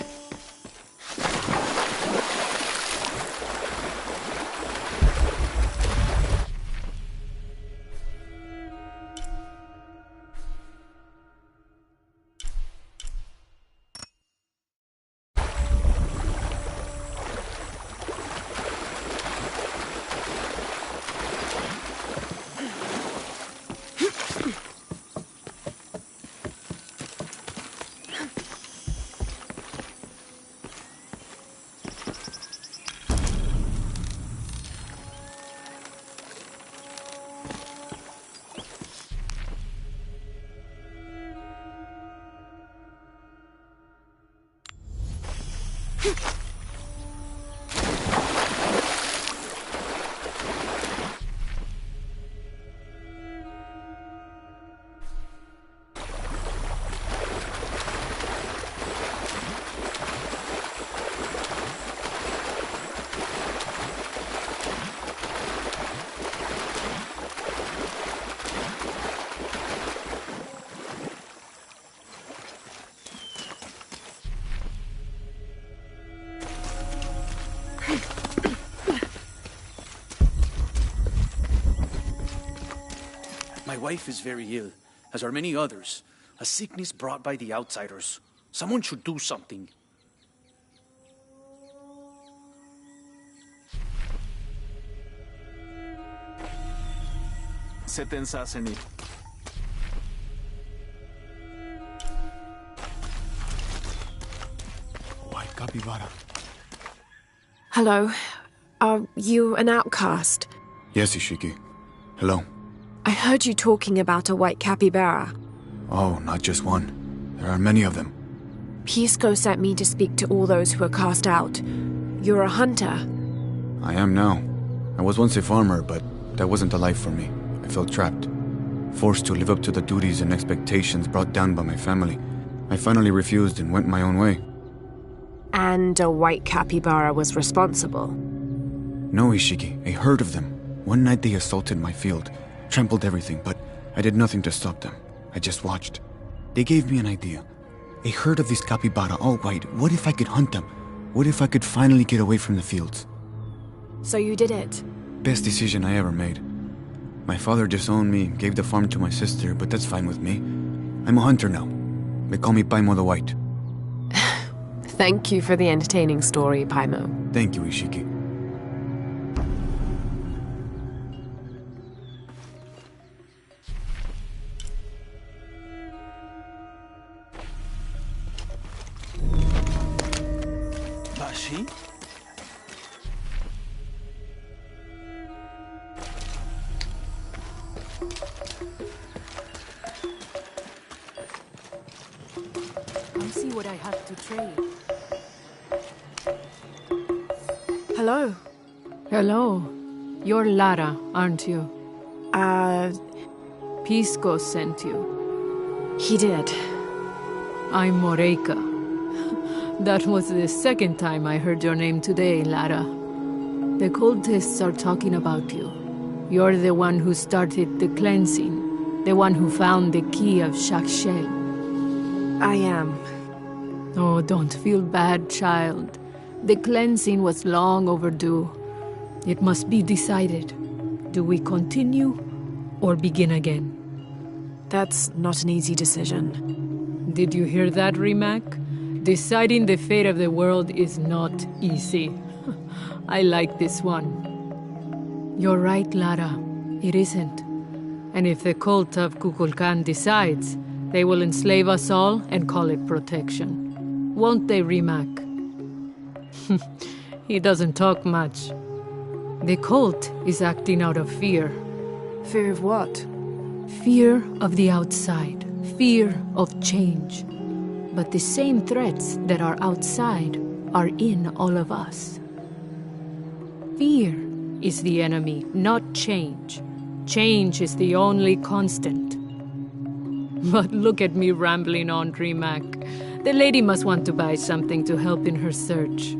My wife is very ill, as are many others. A sickness brought by the outsiders. Someone should do something. Seten Saseni. White capybara. Hello. Are you an outcast? Yes, Ishiki. Hello. I heard you talking about a white capybara. Oh, not just one. There are many of them. Pisco sent me to speak to all those who are cast out. You're a hunter. I am now. I was once a farmer, but that wasn't a life for me. I felt trapped. Forced to live up to the duties and expectations brought down by my family. I finally refused and went my own way. And a white capybara was responsible? No, Ishiki. A herd of them. One night they assaulted my field, trampled everything, but I did nothing to stop them. I just watched. They gave me an idea. A herd of these capybara, all white. What if I could hunt them? What if I could finally get away from the fields? So you did it? Best decision I ever made. My father disowned me, gave the farm to my sister, but that's fine with me. I'm a hunter now. They call me Paimon the White. Thank you for the entertaining story, Paimon. Thank you, Ishiki. Bashi? I'll see what I have to trade. Hello. Hello. You're Lara, aren't you? Pisco sent you. He did. I'm Moreika. That was the second time I heard your name today, Lara. The cultists are talking about you. You're the one who started the cleansing, the one who found the key of Shakshel. I am. Oh, don't feel bad, child. The cleansing was long overdue. It must be decided. Do we continue or begin again? That's not an easy decision. Did you hear that, Rimac? Deciding the fate of the world is not easy. I like this one. You're right, Lara. It isn't. And if the cult of Kukulkan decides, they will enslave us all and call it protection. Won't they, Rimac? He doesn't talk much. The cult is acting out of fear. Fear of what? Fear of the outside. Fear of change. But the same threats that are outside are in all of us. Fear is the enemy, not change. Change is the only constant. But look at me rambling on, Rimac. The lady must want to buy something to help in her search.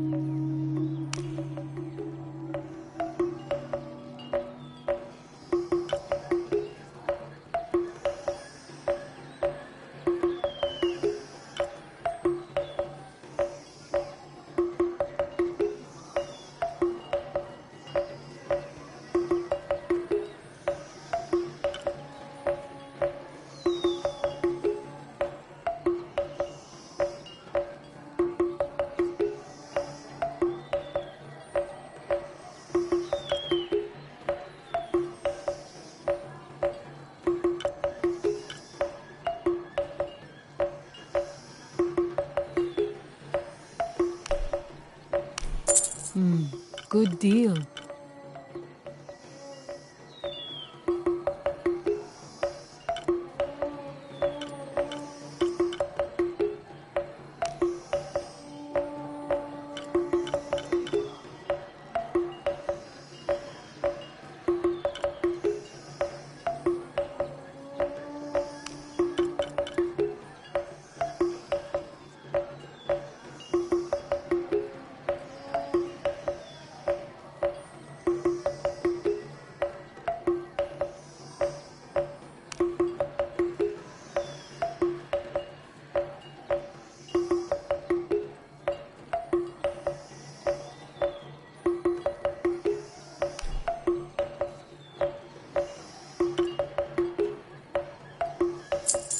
Good deal.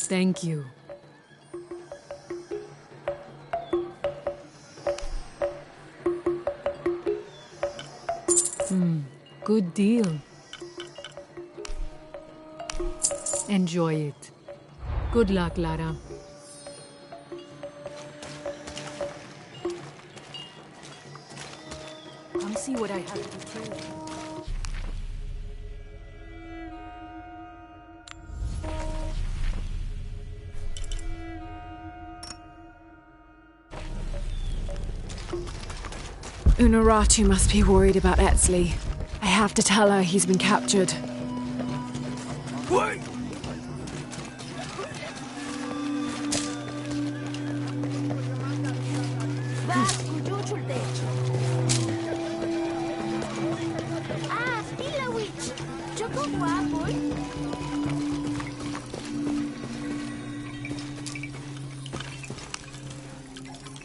Thank you. Good deal. Enjoy it. Good luck, Lara. Come see what I have to tell you. Unuratu must be worried about Etzli. I have to tell her he's been captured. Wait!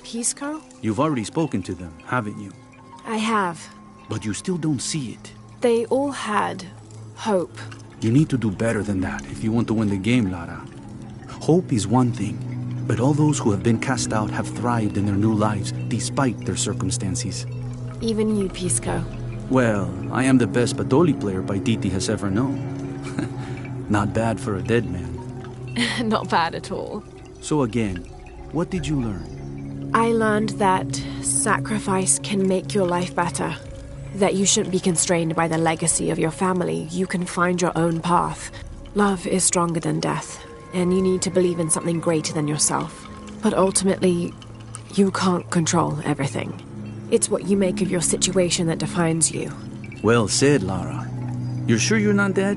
Pisco? You've already spoken to them, haven't you? I have. But you still don't see it. They all had hope. You need to do better than that if you want to win the game, Lara. Hope is one thing, but all those who have been cast out have thrived in their new lives despite their circumstances. Even you, Pisco. Well, I am the best Batoli player Paititi has ever known. Not bad for a dead man. Not bad at all. So again, what did you learn? I learned that sacrifice can make your life better. That you shouldn't be constrained by the legacy of your family. You can find your own path. Love is stronger than death, and you need to believe in something greater than yourself. But ultimately, you can't control everything. It's what you make of your situation that defines you. Well said, Lara. You're sure you're not dead?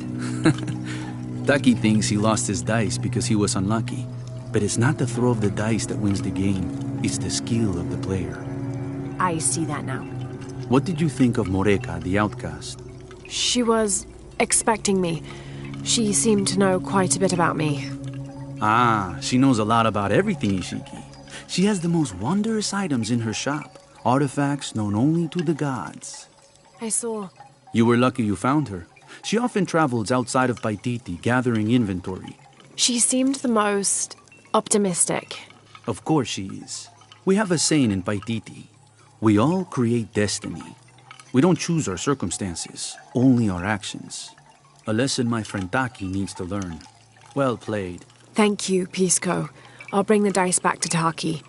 Taki thinks he lost his dice because he was unlucky. But it's not the throw of the dice that wins the game. It's the skill of the player. I see that now. What did you think of Moreka, the outcast? She was expecting me. She seemed to know quite a bit about me. Ah, she knows a lot about everything, Ishiki. She has the most wondrous items in her shop. Artifacts known only to the gods. I saw. You were lucky you found her. She often travels outside of Paititi, gathering inventory. She seemed the most optimistic. Of course she is. We have a saying in Paititi. We all create destiny. We don't choose our circumstances, only our actions. A lesson my friend Taki needs to learn. Well played. Thank you, Pisco. I'll bring the dice back to Taki.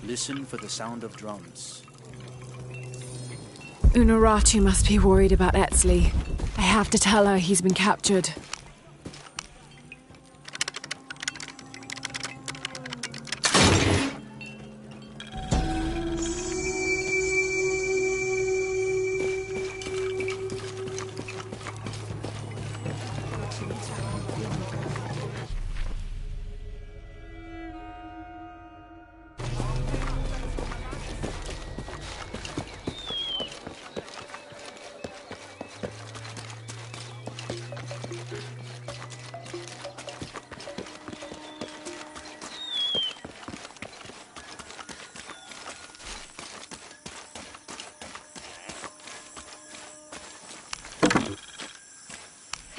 Listen for the sound of drums. Unuratu must be worried about Etzli. I have to tell her he's been captured.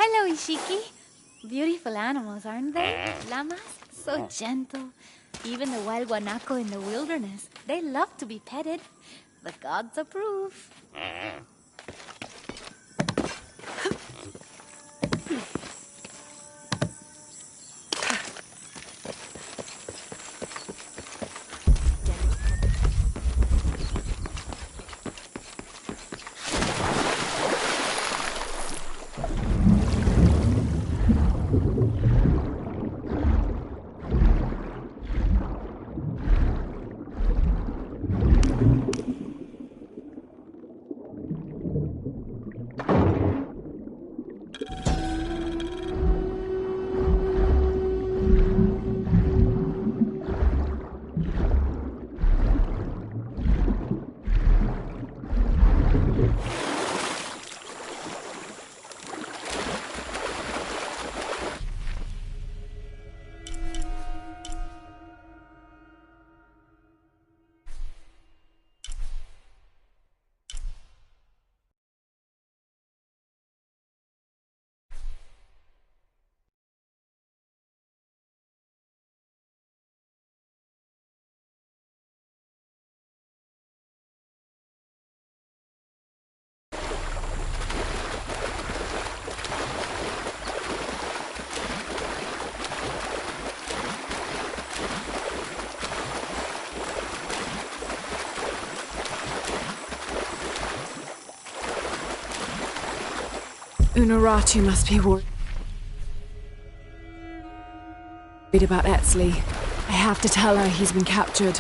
Hello, Ishiki. Beautiful animals, aren't they? Llamas? So gentle. Even the wild guanaco in the wilderness. They love to be petted. The gods approve. Unuratu must be worried about Etzli. I have to tell her he's been captured.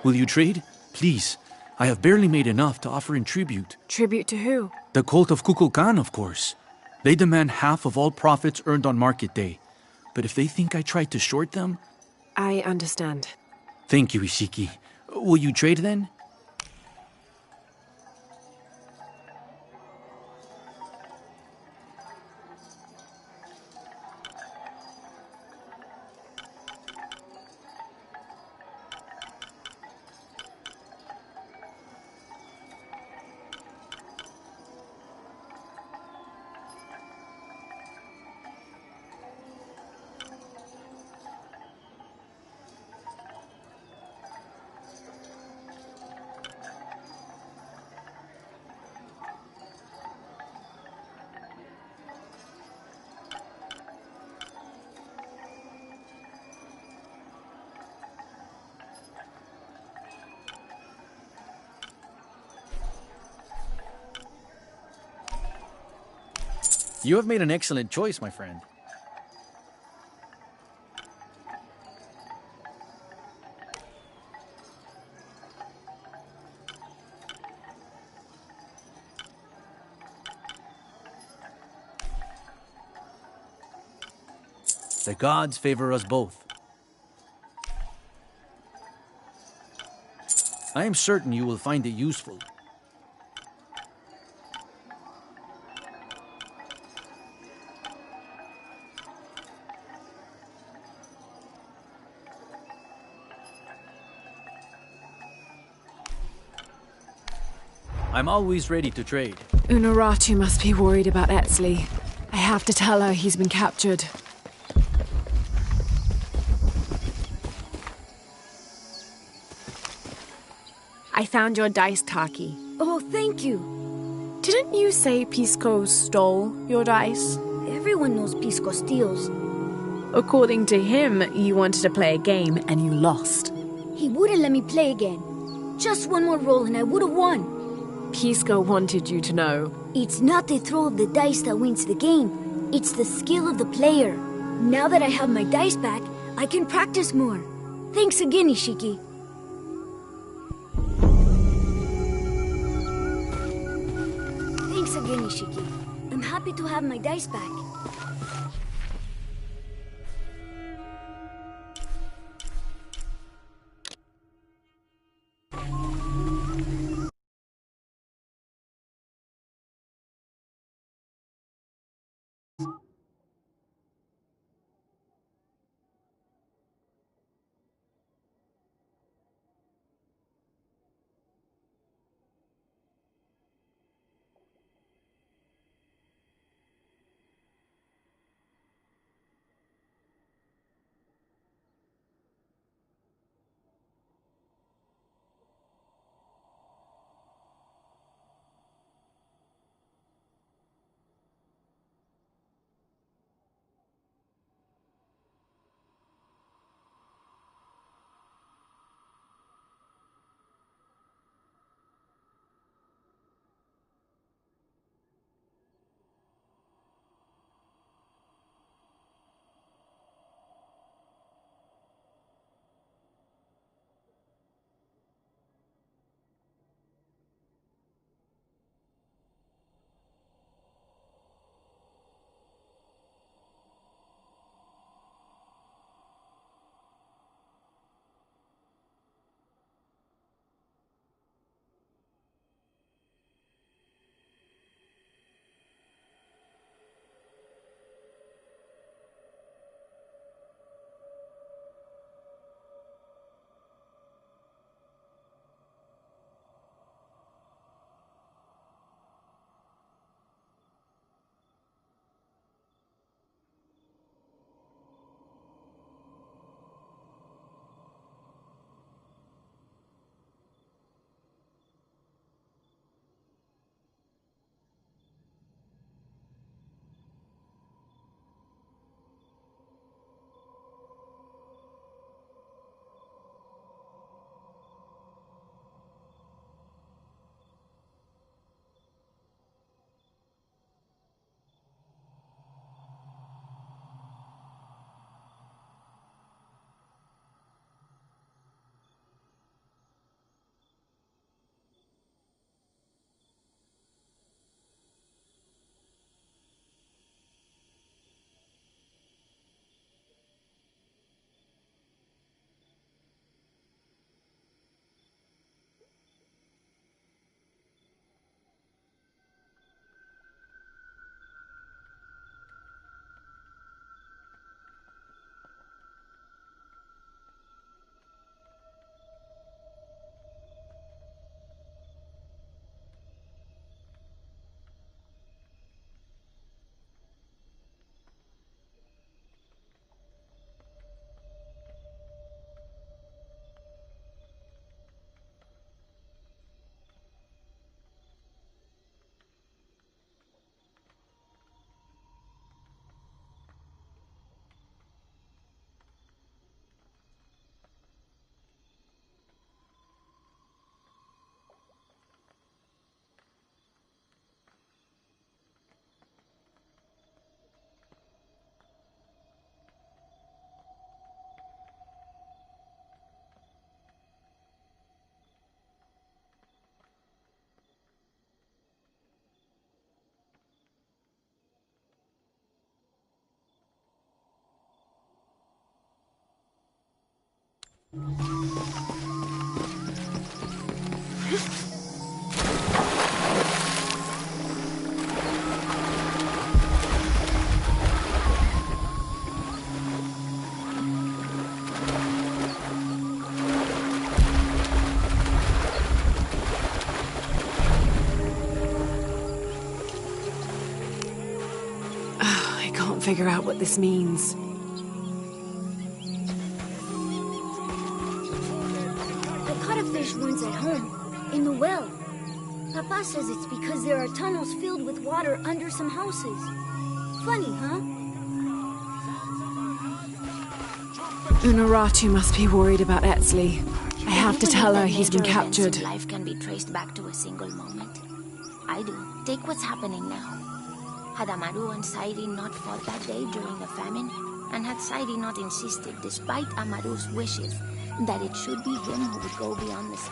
Will you trade? Please. I have barely made enough to offer in tribute. Tribute to who? The cult of Kukulkan, of course. They demand half of all profits earned on market day. But if they think I tried to short them... I understand. Thank you, Ishiki. Will you trade then? You have made an excellent choice, my friend. The gods favor us both. I am certain you will find it useful. I'm always ready to trade. Unuratu must be worried about Etzli. I have to tell her he's been captured. I found your dice, Taki. Oh, thank you. Didn't you say Pisco stole your dice? Everyone knows Pisco steals. According to him, you wanted to play a game and you lost. He wouldn't let me play again. Just one more roll and I would have won. Pisco wanted you to know. It's not the throw of the dice that wins the game. It's the skill of the player. Now that I have my dice back, I can practice more. Thanks again, Ishiki. Thanks again, Ishiki. I'm happy to have my dice back. I can't figure out what this means. The cuttlefish weren't at home, in the well. Papa says it's because there are tunnels filled with water under some houses. Funny, huh? Unuratu must be worried about Etzli. I have to tell her he's been Major events in captured. Life can be traced back to a single moment. I do. Take what's happening now. Had Amaru and Sairi not fought that day during the famine, and had Sairi not insisted, despite Amaru's wishes, that it should be him who would go beyond the sea.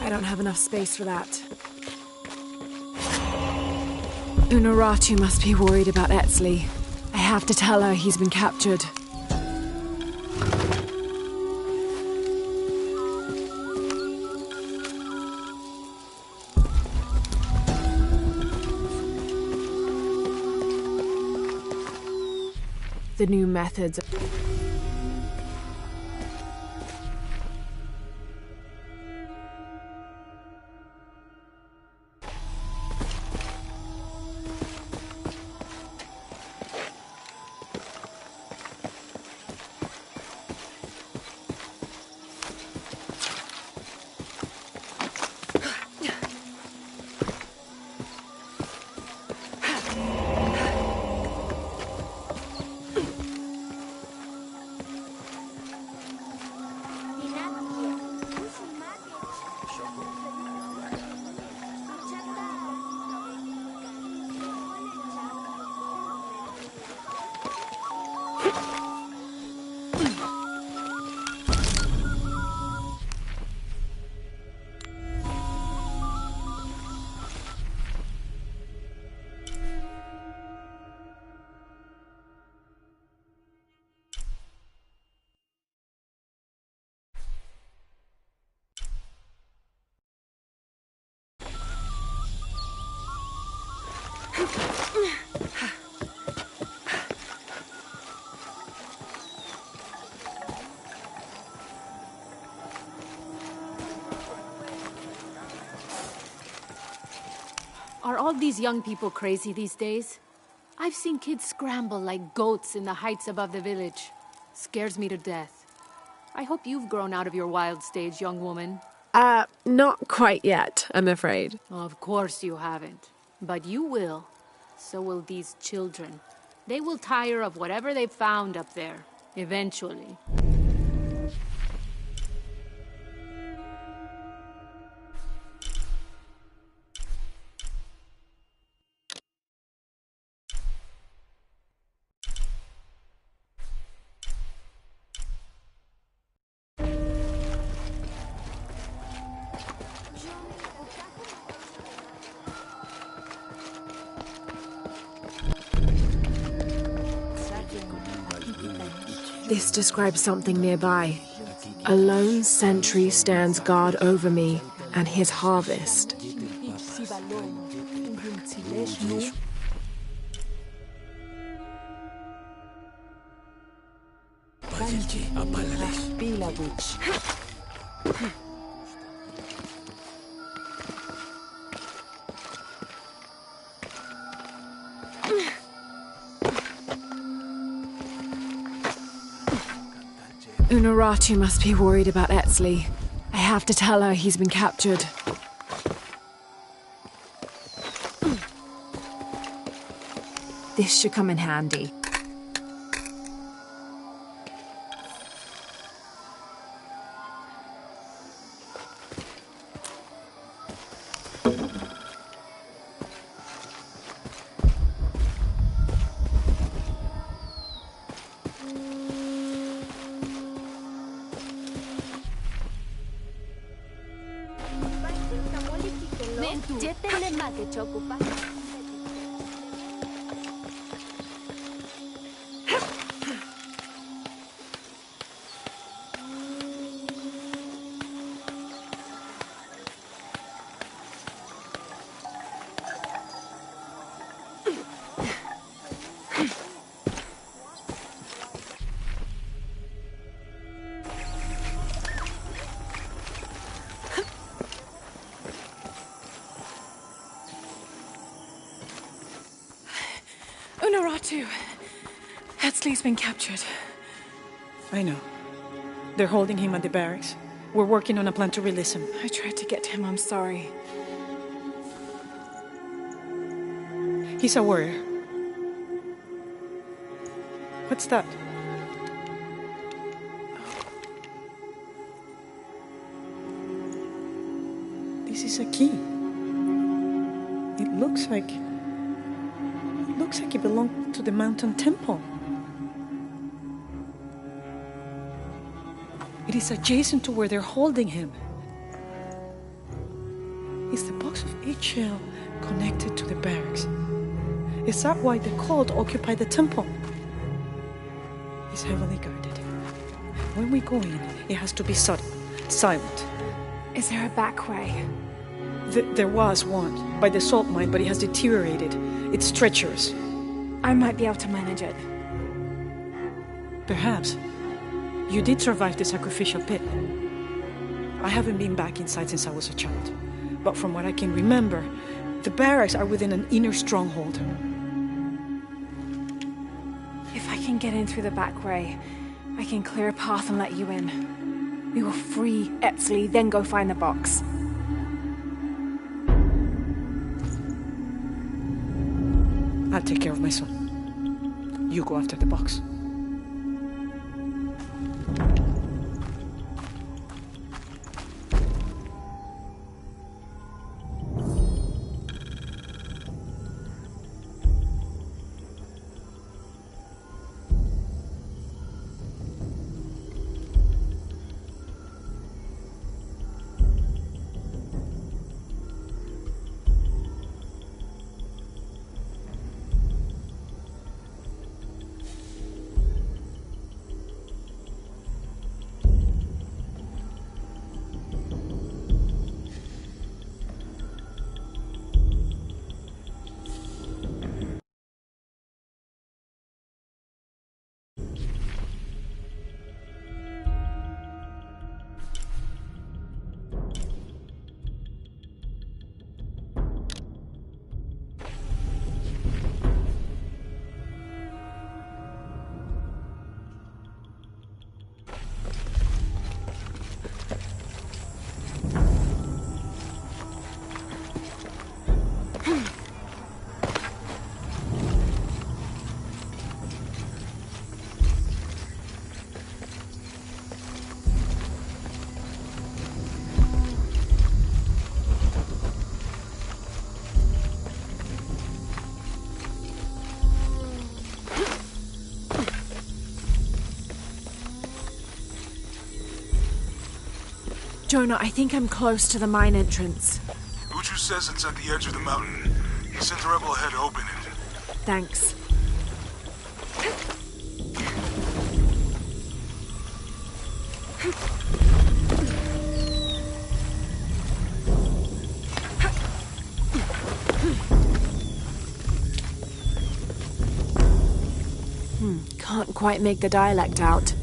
I don't have enough space for that. Unuratu must be worried about Etzli. I have to tell her he's been captured. The new methods. Are all these young people crazy these days? I've seen kids scramble like goats in the heights above the village. Scares me to death. I hope you've grown out of your wild stage, young woman. Not quite yet, I'm afraid. Of course you haven't. But you will. So will these children. They will tire of whatever they've found up there, eventually. This describes something nearby. A lone sentry stands guard over me and his harvest. Unuratu must be worried about Etzli. I have to tell her he's been captured. This should come in handy. Unuratu! Etzli's been captured. I know. They're holding him at the barracks. We're working on a plan to release him. I tried to get to him, I'm sorry. He's a warrior. What's that? This is a key. It looks like it belonged to the mountain temple. It is adjacent to where they're holding him. Is the box of Ixchel connected to the barracks? Is that why the cult occupied the temple? It's heavily guarded. When we go in, it has to be subtle, silent. Is there a back way? There was one, by the salt mine, but it has deteriorated. It's treacherous. I might be able to manage it. Perhaps. You did survive the sacrificial pit. I haven't been back inside since I was a child. But from what I can remember, the barracks are within an inner stronghold. If I can get in through the back way, I can clear a path and let you in. We will free Etzli, then go find the box. I'll take care of my son. You go after the box. Jonah, I think I'm close to the mine entrance. Uchu says it's at the edge of the mountain. He sent a rebel ahead to open it. Thanks. can't quite make the dialect out.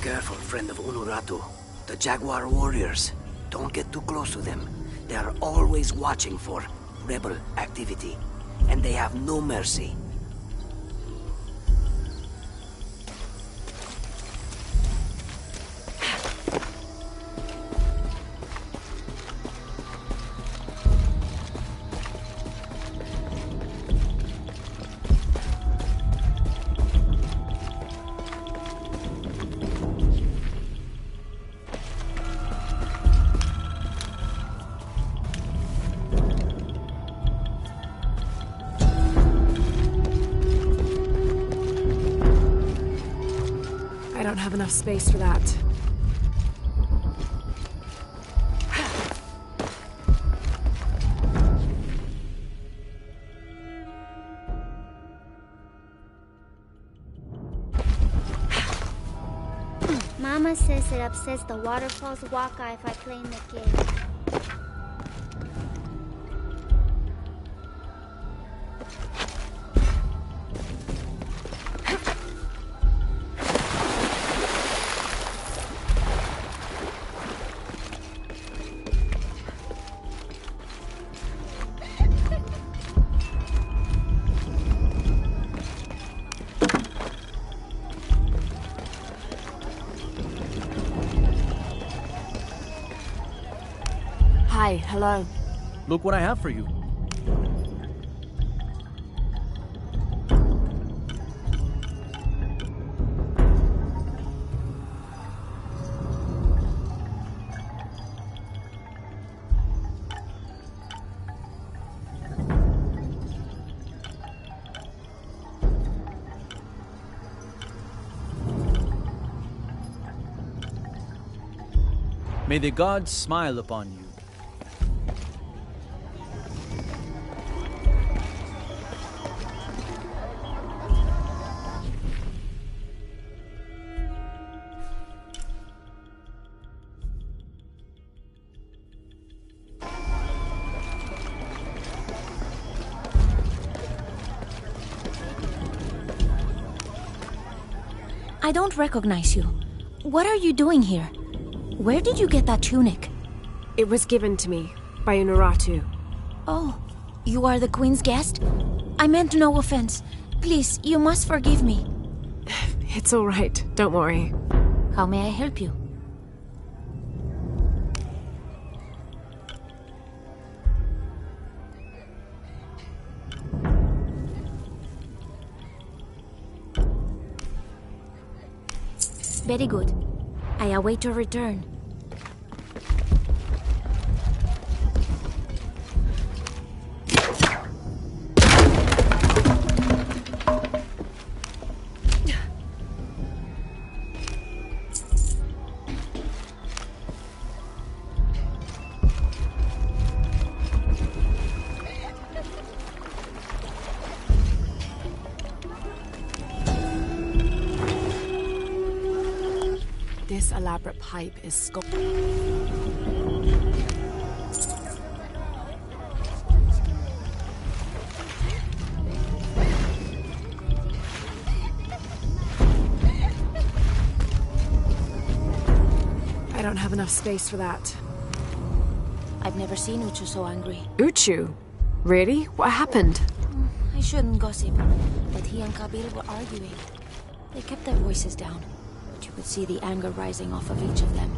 Careful, friend of Unuratu. The Jaguar warriors. Don't get too close to them. They are always watching for rebel activity. And they have no mercy. I don't have enough space for that. Mama says it upsets the waterfall's waka if I play in the cave. Hi, hello. Look what I have for you. May the gods smile upon you. I don't recognize you. What are you doing here? Where did you get that tunic? It was given to me by Unuratu. Oh, you are the Queen's guest? I meant no offense. Please, you must forgive me. It's all right. Don't worry. How may I help you? Very good. I await your return. This elaborate pipe is sculpted. I don't have enough space for that. I've never seen Uchu so angry. Uchu? Really? What happened? I shouldn't gossip, but he and Kabil were arguing. They kept their voices down, but you could see the anger rising off of each of them.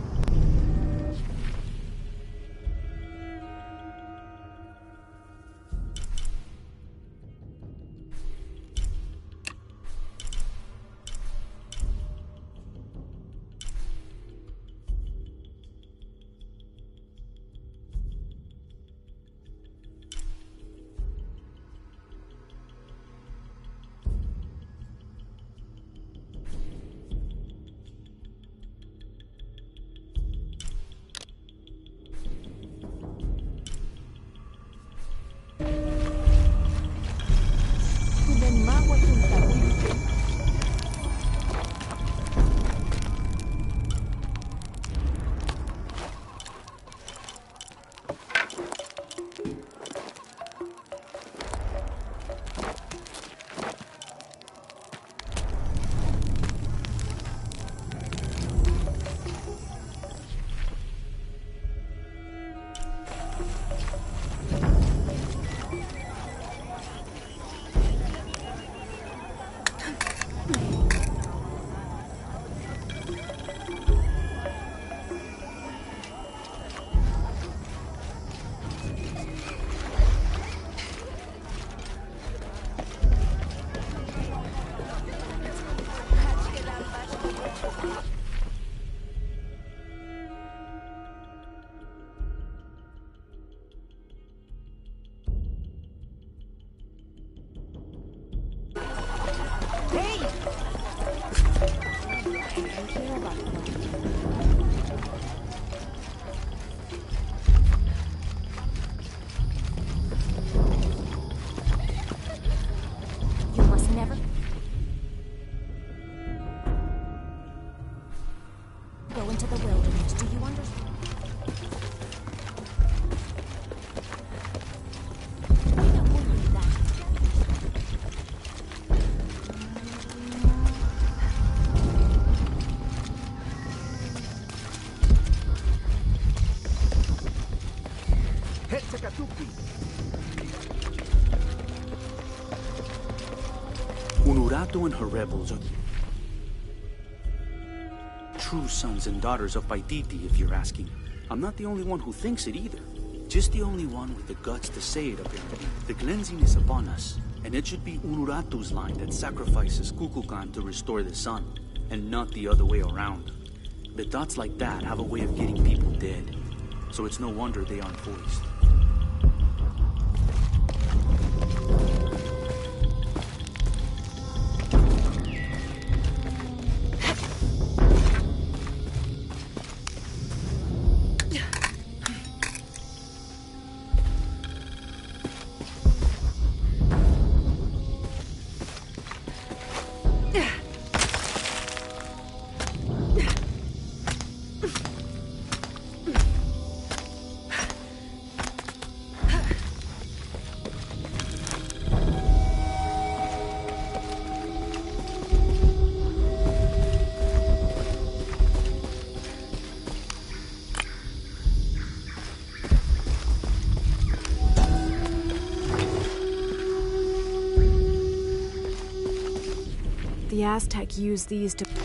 Unuratu and her rebels are true sons and daughters of Paititi, if you're asking. I'm not the only one who thinks it either. Just the only one with the guts to say it, apparently. The cleansing is upon us, and it should be Unuratu's line that sacrifices Kukulkan to restore the sun, and not the other way around. The dots like that have a way of getting people dead, so it's no wonder they aren't voiced. The Aztec used these to...